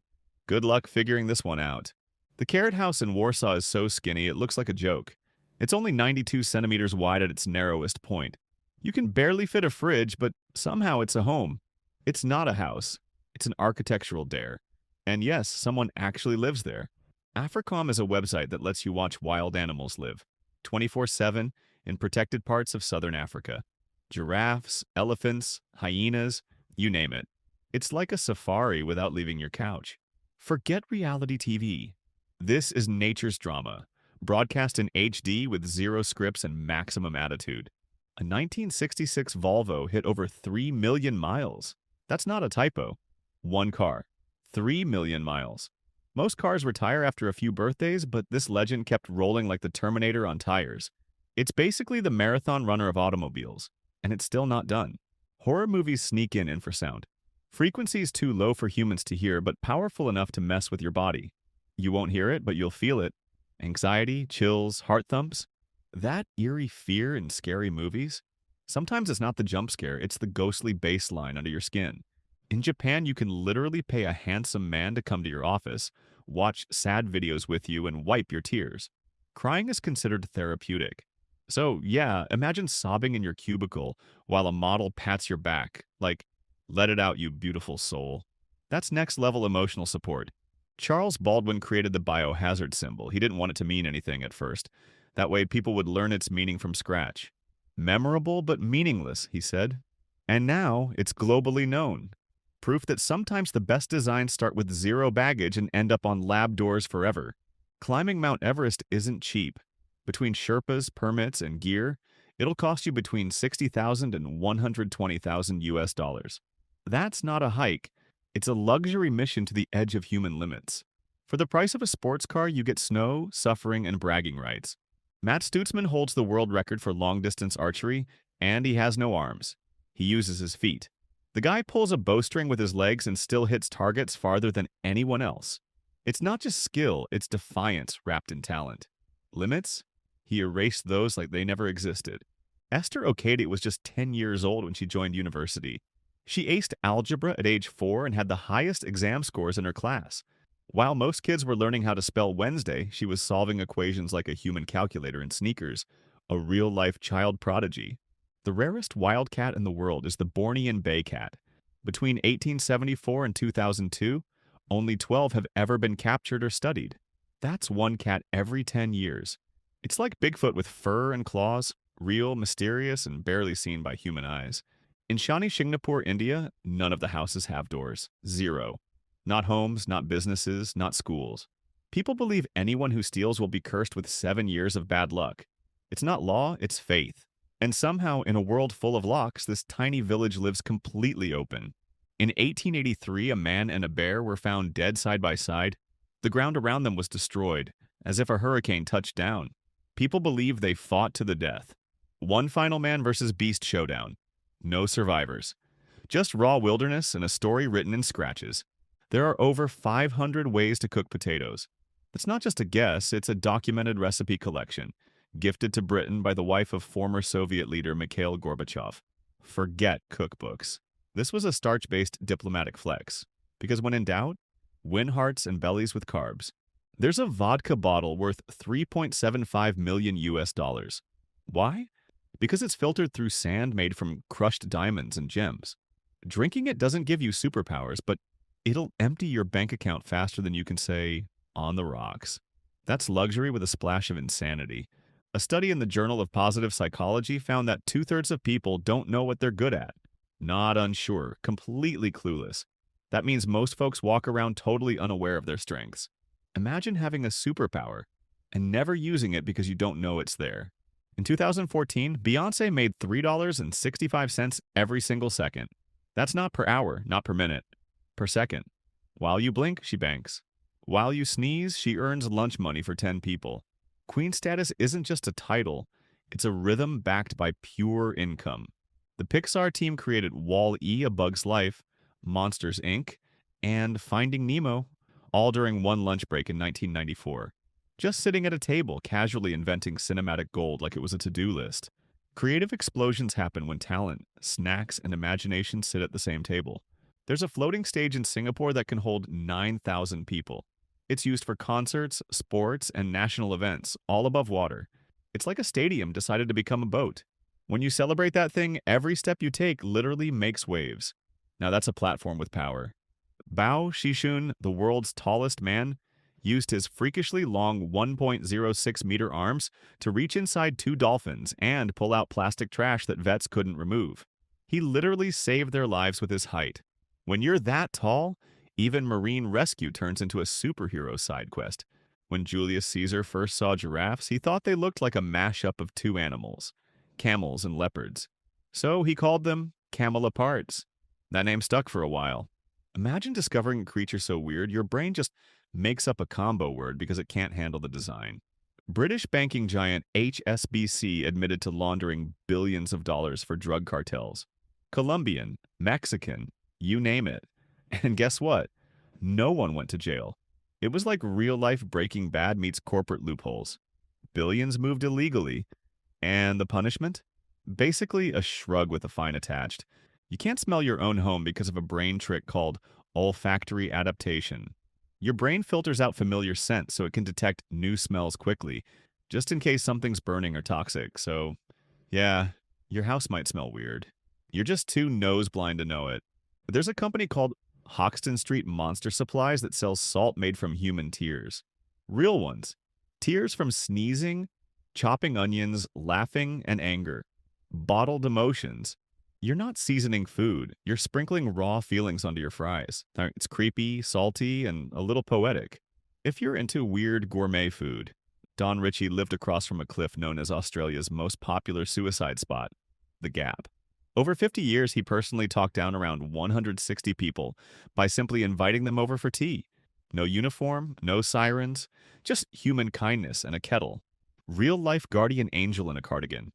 good luck figuring this one out. The Carrot House in Warsaw is so skinny it looks like a joke. It's only 92 centimeters wide at its narrowest point. You can barely fit a fridge, but somehow it's a home. It's not a house. It's an architectural dare. And yes, someone actually lives there. Africom is a website that lets you watch wild animals live, 24/7 in protected parts of southern Africa. Giraffes, elephants, hyenas, you name it. It's like a safari without leaving your couch. Forget reality TV. This is nature's drama, broadcast in HD with zero scripts and maximum attitude. A 1966 Volvo hit over 3 million miles. That's not a typo. One car. 3 million miles. Most cars retire after a few birthdays, but this legend kept rolling like the Terminator on tires. It's basically the marathon runner of automobiles, and it's still not done. Horror movies sneak in infrasound. Frequencies too low for humans to hear, but powerful enough to mess with your body. You won't hear it, but you'll feel it. Anxiety, chills, heart thumps. That eerie fear in scary movies? Sometimes it's not the jump scare, it's the ghostly bass line under your skin. In Japan, you can literally pay a handsome man to come to your office, watch sad videos with you, and wipe your tears. Crying is considered therapeutic. So, yeah, imagine sobbing in your cubicle while a model pats your back, like, let it out, you beautiful soul. That's next level emotional support. Charles Baldwin created the biohazard symbol. He didn't want it to mean anything at first. That way, people would learn its meaning from scratch. Memorable but meaningless, he said. And now, it's globally known. Proof that sometimes the best designs start with zero baggage and end up on lab doors forever. Climbing Mount Everest isn't cheap. Between Sherpas, permits, and gear, it'll cost you between $60,000 and $120,000 US dollars. That's not a hike. It's a luxury mission to the edge of human limits. For the price of a sports car, you get snow, suffering, and bragging rights. Matt Stutzman holds the world record for long-distance archery, and he has no arms. He uses his feet. The guy pulls a bowstring with his legs and still hits targets farther than anyone else. It's not just skill, it's defiance wrapped in talent. Limits? He erased those like they never existed. Esther Okade was just 10 years old when she joined university. She aced algebra at age 4 and had the highest exam scores in her class. While most kids were learning how to spell Wednesday, she was solving equations like a human calculator in sneakers, a real-life child prodigy. The rarest wildcat in the world is the Bornean bay cat. Between 1874 and 2002, only 12 have ever been captured or studied. That's one cat every 10 years. It's like Bigfoot with fur and claws, real, mysterious, and barely seen by human eyes. In Shani Shingnapur, India, none of the houses have doors. Zero. Not homes, not businesses, not schools. People believe anyone who steals will be cursed with 7 years of bad luck. It's not law, it's faith. And somehow, in a world full of locks, this tiny village lives completely open. In 1883, a man and a bear were found dead side by side. The ground around them was destroyed, as if a hurricane touched down. People believe they fought to the death. One final man versus beast showdown. No survivors. Just raw wilderness and a story written in scratches. There are over 500 ways to cook potatoes. It's not just a guess, it's a documented recipe collection, gifted to Britain by the wife of former Soviet leader Mikhail Gorbachev. Forget cookbooks. This was a starch-based diplomatic flex, because when in doubt, win hearts and bellies with carbs. There's a vodka bottle worth 3.75 million US dollars. Why? Because it's filtered through sand made from crushed diamonds and gems. Drinking it doesn't give you superpowers, but it'll empty your bank account faster than you can say, on the rocks. That's luxury with a splash of insanity. A study in the Journal of Positive Psychology found that 2/3 of people don't know what they're good at. Not unsure, completely clueless. That means most folks walk around totally unaware of their strengths. Imagine having a superpower and never using it because you don't know it's there. In 2014, Beyonce made $3.65 every single second. That's not per hour, not per minute, per second. While you blink, she banks. While you sneeze, she earns lunch money for 10 people. Queen status isn't just a title, it's a rhythm backed by pure income. The Pixar team created Wall-E: A Bug's Life, Monsters, Inc., and Finding Nemo, all during one lunch break in 1994. Just sitting at a table, casually inventing cinematic gold like it was a to-do list. Creative explosions happen when talent, snacks, and imagination sit at the same table. There's a floating stage in Singapore that can hold 9,000 people. It's used for concerts, sports, and national events, all above water. It's like a stadium decided to become a boat. When you celebrate that thing, every step you take literally makes waves. Now that's a platform with power. Bao Shishun, the world's tallest man, used his freakishly long 1.06-meter arms to reach inside two dolphins and pull out plastic trash that vets couldn't remove. He literally saved their lives with his height. When you're that tall, even marine rescue turns into a superhero side quest. When Julius Caesar first saw giraffes, he thought they looked like a mashup of two animals, camels and leopards. So he called them camelopards. That name stuck for a while. Imagine discovering a creature so weird, your brain just makes up a combo word because it can't handle the design. British banking giant HSBC admitted to laundering billions of dollars for drug cartels. Colombian, Mexican, you name it. And guess what? No one went to jail. It was like real-life Breaking Bad meets corporate loopholes. Billions moved illegally. And the punishment? Basically a shrug with a fine attached. You can't smell your own home because of a brain trick called olfactory adaptation. Your brain filters out familiar scents so it can detect new smells quickly, just in case something's burning or toxic. So, yeah, your house might smell weird. You're just too nose blind to know it. There's a company called Hoxton Street Monster Supplies that sells salt made from human tears. Real ones. Tears from sneezing, chopping onions, laughing, and anger. Bottled emotions. You're not seasoning food. You're sprinkling raw feelings onto your fries. It's creepy, salty, and a little poetic. If you're into weird gourmet food, Don Ritchie lived across from a cliff known as Australia's most popular suicide spot, the Gap. Over 50 years, he personally talked down around 160 people by simply inviting them over for tea. No uniform, no sirens, just human kindness and a kettle. Real-life guardian angel in a cardigan.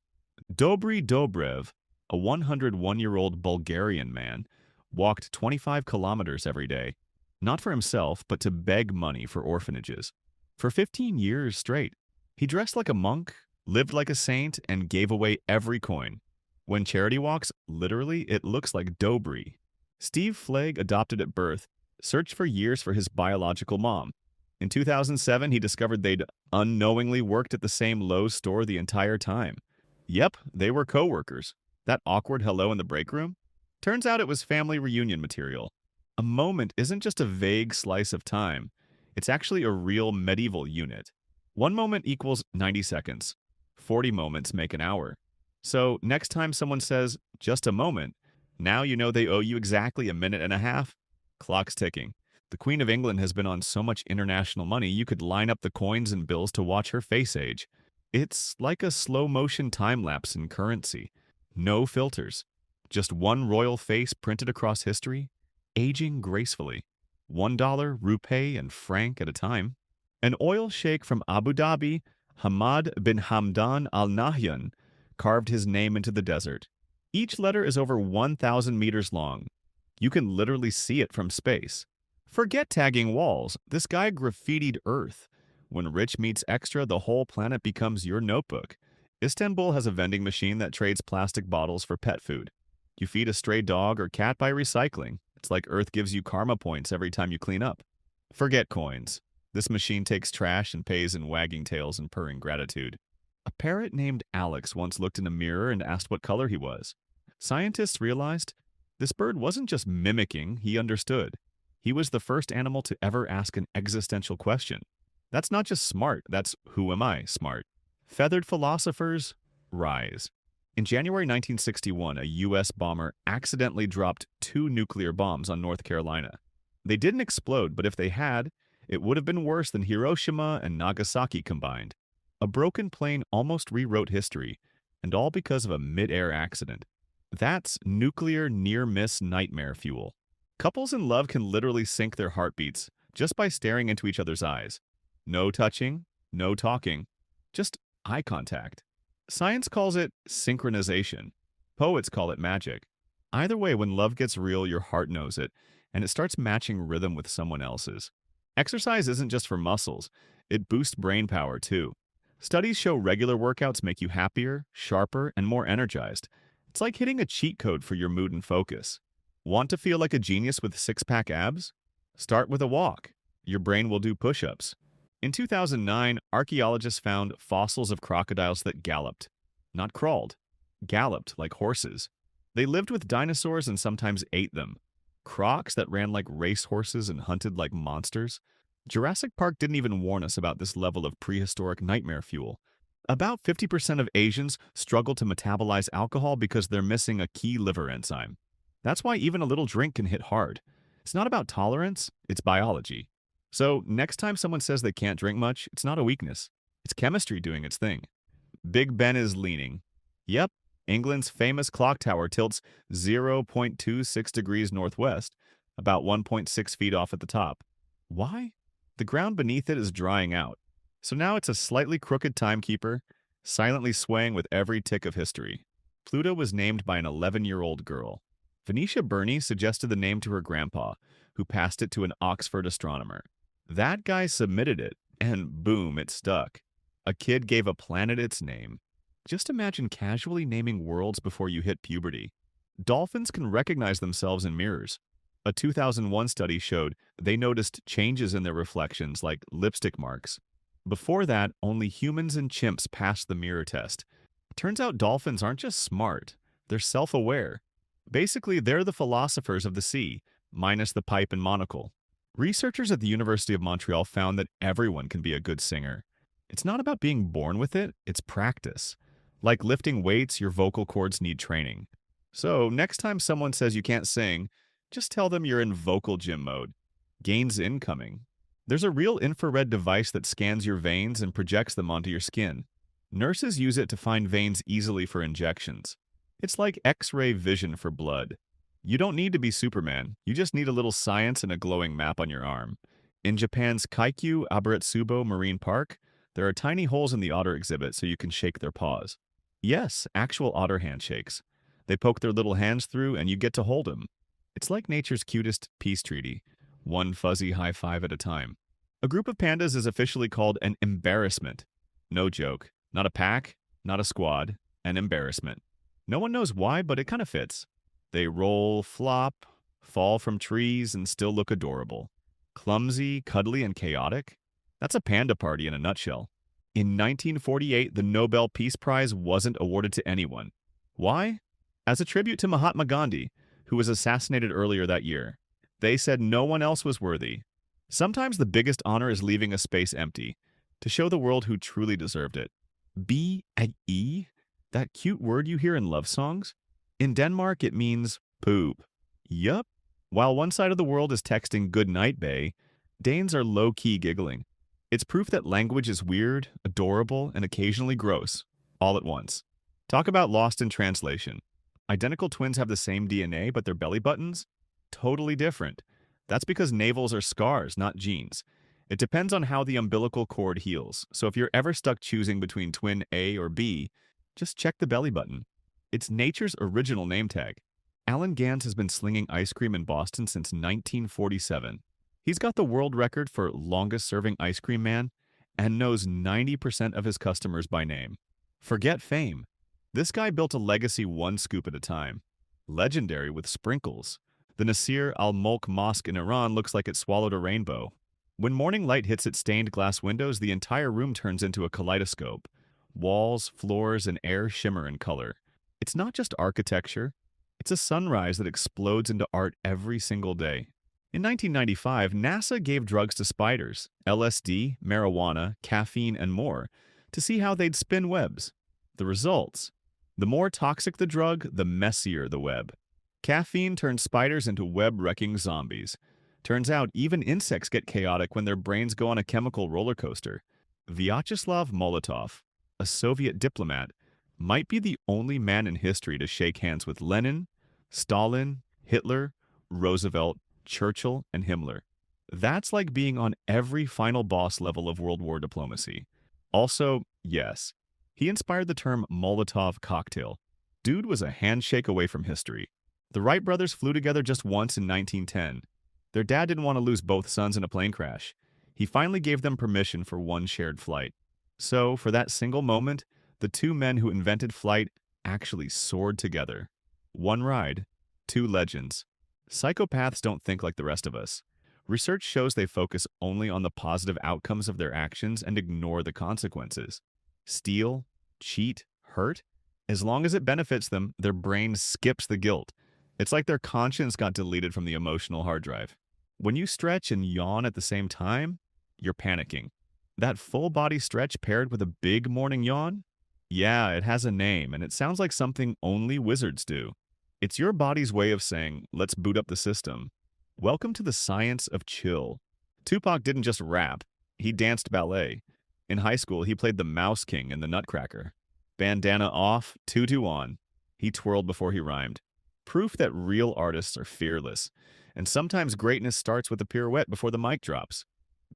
Dobry Dobrev, a 101-year-old Bulgarian man, walked 25 kilometers every day, not for himself, but to beg money for orphanages. For 15 years straight, he dressed like a monk, lived like a saint, and gave away every coin. When charity walks, literally, it looks like Dobry. Steve Flagg, adopted at birth, searched for years for his biological mom. In 2007, he discovered they'd unknowingly worked at the same Lowe's store the entire time. Yep, they were co-workers. That awkward hello in the break room? Turns out it was family reunion material. A moment isn't just a vague slice of time. It's actually a real medieval unit. 1 moment equals 90 seconds. 40 moments make an hour. So next time someone says, just a moment, now you know they owe you exactly a minute and a half. Clock's ticking. The Queen of England has been on so much international money you could line up the coins and bills to watch her face age. It's like a slow-motion time-lapse in currency. No filters. Just one royal face printed across history, aging gracefully. $1 rupee and franc at a time. An oil sheikh from Abu Dhabi, Hamad bin Hamdan Al Nahyan, carved his name into the desert. Each letter is over 1,000 meters long. You can literally see it from space. Forget tagging walls. This guy graffitied Earth. When rich meets extra, the whole planet becomes your notebook. Istanbul has a vending machine that trades plastic bottles for pet food. You feed a stray dog or cat by recycling. It's like Earth gives you karma points every time you clean up. Forget coins. This machine takes trash and pays in wagging tails and purring gratitude. A parrot named Alex once looked in a mirror and asked what color he was. Scientists realized this bird wasn't just mimicking, he understood. He was the first animal to ever ask an existential question. That's not just smart, that's who am I smart. Feathered philosophers, rise. In January 1961, a U.S. bomber accidentally dropped 2 nuclear bombs on North Carolina. They didn't explode, but if they had, It would have been worse than Hiroshima and Nagasaki combined. A broken plane almost rewrote history, and all because of a mid-air accident. That's nuclear near-miss nightmare fuel. Couples in love can literally sync their heartbeats just by staring into each other's eyes. No touching, no talking, just eye contact. Science calls it synchronization. Poets call it magic. Either way, when love gets real, your heart knows it, and it starts matching rhythm with someone else's. Exercise isn't just for muscles, it boosts brain power too. Studies show regular workouts make you happier, sharper, and more energized. It's like hitting a cheat code for your mood and focus. Want to feel like a genius with six-pack abs? Start with a walk. Your brain will do push-ups. In 2009, archaeologists found fossils of crocodiles that galloped. Not crawled. Galloped like horses. They lived with dinosaurs and sometimes ate them. Crocs that ran like racehorses and hunted like monsters. Jurassic Park didn't even warn us about this level of prehistoric nightmare fuel. About 50% of Asians struggle to metabolize alcohol because they're missing a key liver enzyme. That's why even a little drink can hit hard. It's not about tolerance, it's biology. So next time someone says they can't drink much, it's not a weakness. It's chemistry doing its thing. Big Ben is leaning. Yep, England's famous clock tower tilts 0.26 degrees northwest, about 1.6 feet off at the top. Why? The ground beneath it is drying out. So now it's a slightly crooked timekeeper, silently swaying with every tick of history. Pluto was named by an 11-year-old girl. Venetia Burney suggested the name to her grandpa, who passed it to an Oxford astronomer. That guy submitted it, and boom, it stuck. A kid gave a planet its name. Just imagine casually naming worlds before you hit puberty. Dolphins can recognize themselves in mirrors. A 2001 study showed they noticed changes in their reflections like lipstick marks. Before that, only humans and chimps passed the mirror test. Turns out dolphins aren't just smart, they're self-aware. Basically, they're the philosophers of the sea, minus the pipe and monocle. Researchers at the University of Montreal found that everyone can be a good singer. It's not about being born with it, it's practice. Like lifting weights, your vocal cords need training. So, next time someone says you can't sing, just tell them you're in vocal gym mode. Gains incoming. There's a real infrared device that scans your veins and projects them onto your skin. Nurses use it to find veins easily for injections. It's like X-ray vision for blood. You don't need to be Superman, you just need a little science and a glowing map on your arm. In Japan's Kaikyu Aberetsubo Marine Park, there are tiny holes in the otter exhibit so you can shake their paws. Yes, actual otter handshakes. They poke their little hands through and you get to hold them. It's like nature's cutest peace treaty, one fuzzy high five at a time. A group of pandas is officially called an embarrassment. No joke. Not a pack, not a squad, an embarrassment. No one knows why, but it kind of fits. They roll, flop, fall from trees, and still look adorable. Clumsy, cuddly, and chaotic? That's a panda party in a nutshell. In 1948, the Nobel Peace Prize wasn't awarded to anyone. Why? As a tribute to Mahatma Gandhi, who was assassinated earlier that year. They said no one else was worthy. Sometimes the biggest honor is leaving a space empty, to show the world who truly deserved it. B-A-E? That cute word you hear in love songs? In Denmark, it means poop. Yup. While one side of the world is texting good night, bae, Danes are low-key giggling. It's proof that language is weird, adorable, and occasionally gross, all at once. Talk about lost in translation. Identical twins have the same DNA, but their belly buttons? Totally different. That's because navels are scars, not genes. It depends on how the umbilical cord heals, so if you're ever stuck choosing between twin A or B, just check the belly button. It's nature's original name tag. Alan Gans has been slinging ice cream in Boston since 1947. He's got the world record for longest-serving ice cream man and knows 90% of his customers by name. Forget fame. This guy built a legacy one scoop at a time. Legendary with sprinkles. The Nasir al-Mulk Mosque in Iran looks like it swallowed a rainbow. When morning light hits its stained glass windows, the entire room turns into a kaleidoscope. Walls, floors, and air shimmer in color. It's not just architecture. It's a sunrise that explodes into art every single day. In 1995, NASA gave drugs to spiders, LSD, marijuana, caffeine, and more, to see how they'd spin webs. The results? The more toxic the drug, the messier the web. Caffeine turned spiders into web-wrecking zombies. Turns out even insects get chaotic when their brains go on a chemical roller coaster. Vyacheslav Molotov, a Soviet diplomat, might be the only man in history to shake hands with Lenin, Stalin, Hitler, Roosevelt, Churchill, and Himmler. That's like being on every final boss level of World War diplomacy. Also, yes, he inspired the term Molotov cocktail. Dude was a handshake away from history. The Wright brothers flew together just once in 1910. Their dad didn't want to lose both sons in a plane crash. He finally gave them permission for one shared flight. So, for that single moment, the two men who invented flight actually soared together. One ride, two legends. Psychopaths don't think like the rest of us. Research shows they focus only on the positive outcomes of their actions and ignore the consequences. Steal, cheat, hurt? As long as it benefits them, their brain skips the guilt. It's like their conscience got deleted from the emotional hard drive. When you stretch and yawn at the same time, you're panicking. That full body stretch paired with a big morning yawn? Yeah, it has a name, and it sounds like something only wizards do. It's your body's way of saying, let's boot up the system. Welcome to the science of chill. Tupac didn't just rap, he danced ballet. In high school, he played the Mouse King in the Nutcracker. Bandana off, tutu on. He twirled before he rhymed. Proof that real artists are fearless. And sometimes greatness starts with a pirouette before the mic drops.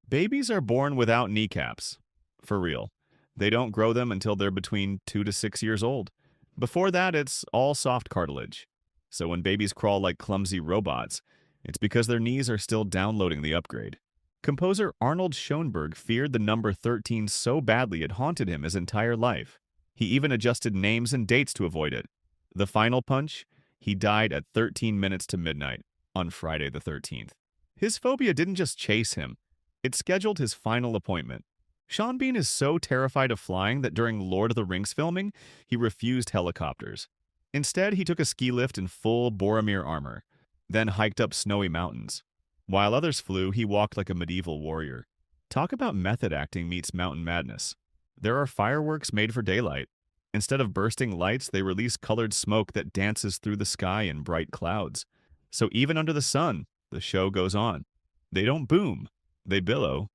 Babies are born without kneecaps. For real. They don't grow them until they're between 2 to 6 years old. Before that, it's all soft cartilage. So when babies crawl like clumsy robots, it's because their knees are still downloading the upgrade. Composer Arnold Schoenberg feared the number 13 so badly it haunted him his entire life. He even adjusted names and dates to avoid it. The final punch? He died at 13 minutes to midnight on Friday the 13th. His phobia didn't just chase him. It scheduled his final appointment. Sean Bean is so terrified of flying that during Lord of the Rings filming, he refused helicopters. Instead, he took a ski lift in full Boromir armor, then hiked up snowy mountains. While others flew, he walked like a medieval warrior. Talk about method acting meets mountain madness. There are fireworks made for daylight. Instead of bursting lights, they release colored smoke that dances through the sky in bright clouds. So even under the sun, the show goes on. They don't boom, they billow.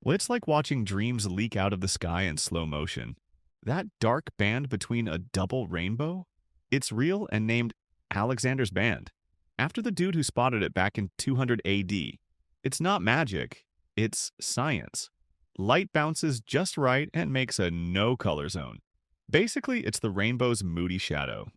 Well, it's like watching dreams leak out of the sky in slow motion. That dark band between a double rainbow? It's real and named Alexander's Band, after the dude who spotted it back in 200 AD. It's not magic, it's science. Light bounces just right and makes a no-color zone. Basically, it's the rainbow's moody shadow.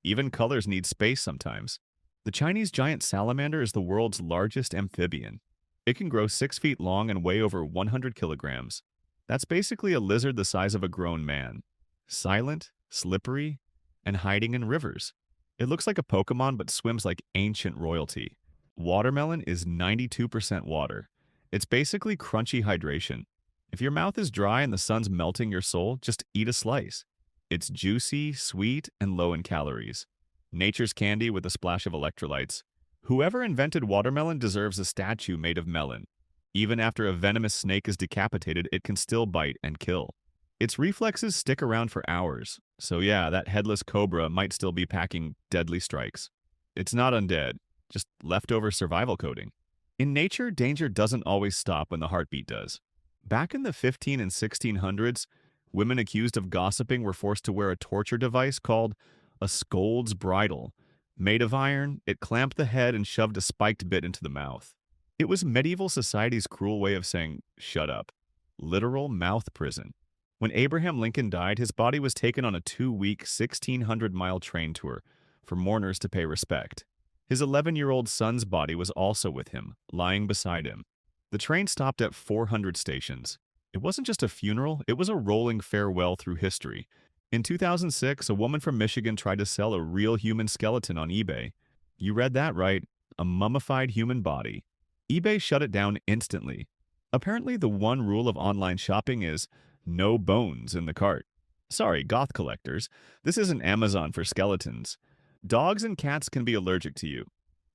Even colors need space sometimes. The Chinese giant salamander is the world's largest amphibian. It can grow 6 feet long and weigh over 100 kilograms. That's basically a lizard the size of a grown man. Silent, slippery, and hiding in rivers. It looks like a Pokemon but swims like ancient royalty. Watermelon is 92% water. It's basically crunchy hydration. If your mouth is dry and the sun's melting your soul, just eat a slice. It's juicy, sweet, and low in calories. Nature's candy with a splash of electrolytes. Whoever invented watermelon deserves a statue made of melon. Even after a venomous snake is decapitated, it can still bite and kill. Its reflexes stick around for hours, so yeah, that headless cobra might still be packing deadly strikes. It's not undead, just leftover survival coding. In nature, danger doesn't always stop when the heartbeat does. Back in the 15 and 1600s, women accused of gossiping were forced to wear a torture device called a scold's bridle. Made of iron, it clamped the head and shoved a spiked bit into the mouth. It was medieval society's cruel way of saying, shut up. Literal mouth prison. When Abraham Lincoln died, his body was taken on a 2-week, 1,600-mile train tour for mourners to pay respect. His 11-year-old son's body was also with him, lying beside him. The train stopped at 400 stations. It wasn't just a funeral, it was a rolling farewell through history. In 2006, a woman from Michigan tried to sell a real human skeleton on eBay. You read that right, a mummified human body. eBay shut it down instantly. Apparently, the one rule of online shopping is no bones in the cart. Sorry, goth collectors, this isn't Amazon for skeletons. Dogs and cats can be allergic to you.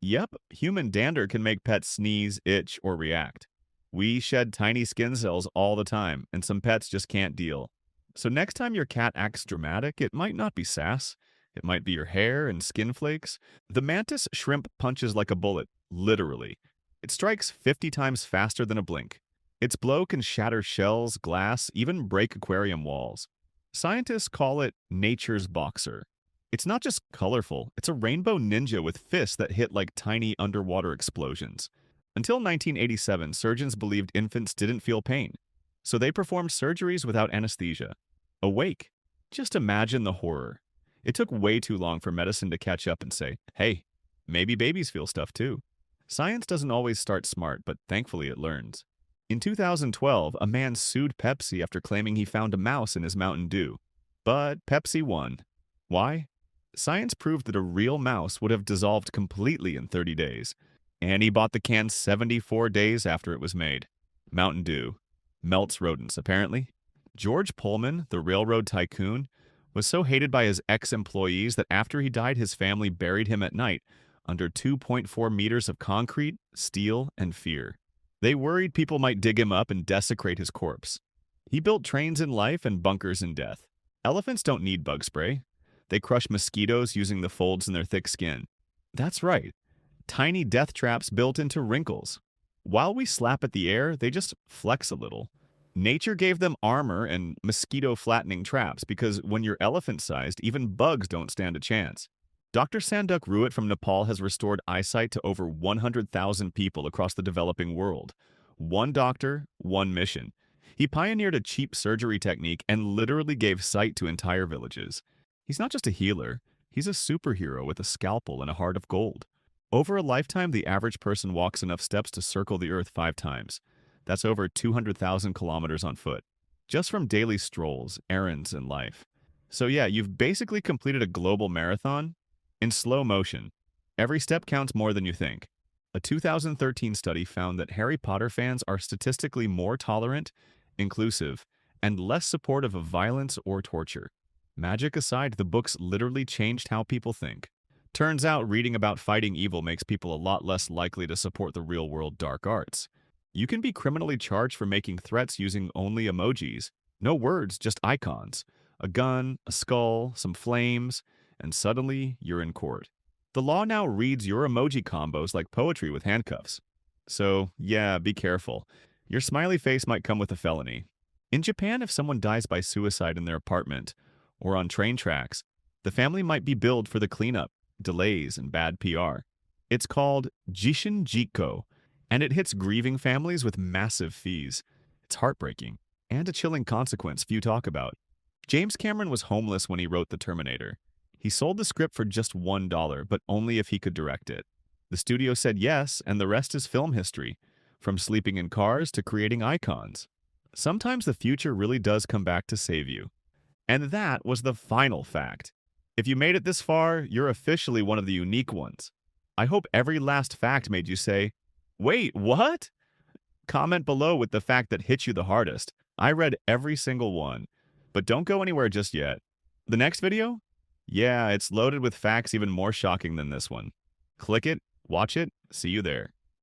Yep, human dander can make pets sneeze, itch, or react. We shed tiny skin cells all the time, and some pets just can't deal. So next time your cat acts dramatic, it might not be sass. It might be your hair and skin flakes. The mantis shrimp punches like a bullet, literally. It strikes 50 times faster than a blink. Its blow can shatter shells, glass, even break aquarium walls. Scientists call it nature's boxer. It's not just colorful, it's a rainbow ninja with fists that hit like tiny underwater explosions. Until 1987, surgeons believed infants didn't feel pain, so they performed surgeries without anesthesia. Awake. Just imagine the horror. It took way too long for medicine to catch up and say, hey, maybe babies feel stuff too. Science doesn't always start smart, but thankfully it learns. In 2012, a man sued Pepsi after claiming he found a mouse in his Mountain Dew. But Pepsi won. Why? Science proved that a real mouse would have dissolved completely in 30 days. And he bought the can 74 days after it was made. Mountain Dew. Melts rodents, apparently. George Pullman, the railroad tycoon, was so hated by his ex-employees that after he died, his family buried him at night under 2.4 meters of concrete, steel, and fear. They worried people might dig him up and desecrate his corpse. He built trains in life and bunkers in death. Elephants don't need bug spray. They crush mosquitoes using the folds in their thick skin. That's right. Tiny death traps built into wrinkles. While we slap at the air, they just flex a little. Nature gave them armor and mosquito-flattening traps because when you're elephant-sized, even bugs don't stand a chance. Dr. Sanduk Ruit from Nepal has restored eyesight to over 100,000 people across the developing world. One doctor, one mission. He pioneered a cheap surgery technique and literally gave sight to entire villages. He's not just a healer, he's a superhero with a scalpel and a heart of gold. Over a lifetime, the average person walks enough steps to circle the earth 5 times. That's over 200,000 kilometers on foot, just from daily strolls, errands, and life. So yeah, you've basically completed a global marathon in slow motion. Every step counts more than you think. A 2013 study found that Harry Potter fans are statistically more tolerant, inclusive, and less supportive of violence or torture. Magic aside, the books literally changed how people think. Turns out reading about fighting evil makes people a lot less likely to support the real-world dark arts. You can be criminally charged for making threats using only emojis. No words, just icons. A gun, a skull, some flames, and suddenly you're in court. The law now reads your emoji combos like poetry with handcuffs. So, yeah, be careful. Your smiley face might come with a felony. In Japan, if someone dies by suicide in their apartment or on train tracks, the family might be billed for the cleanup, delays, and bad PR. It's called Jishin Jiko, and it hits grieving families with massive fees. It's heartbreaking, and a chilling consequence few talk about. James Cameron was homeless when he wrote The Terminator. He sold the script for just $1, but only if he could direct it. The studio said yes, and the rest is film history, from sleeping in cars to creating icons. Sometimes the future really does come back to save you. And that was the final fact. If you made it this far, you're officially one of the unique ones. I hope every last fact made you say, wait, what? Comment below with the fact that hit you the hardest. I read every single one. But don't go anywhere just yet. The next video? Yeah, it's loaded with facts even more shocking than this one. Click it, watch it, see you there.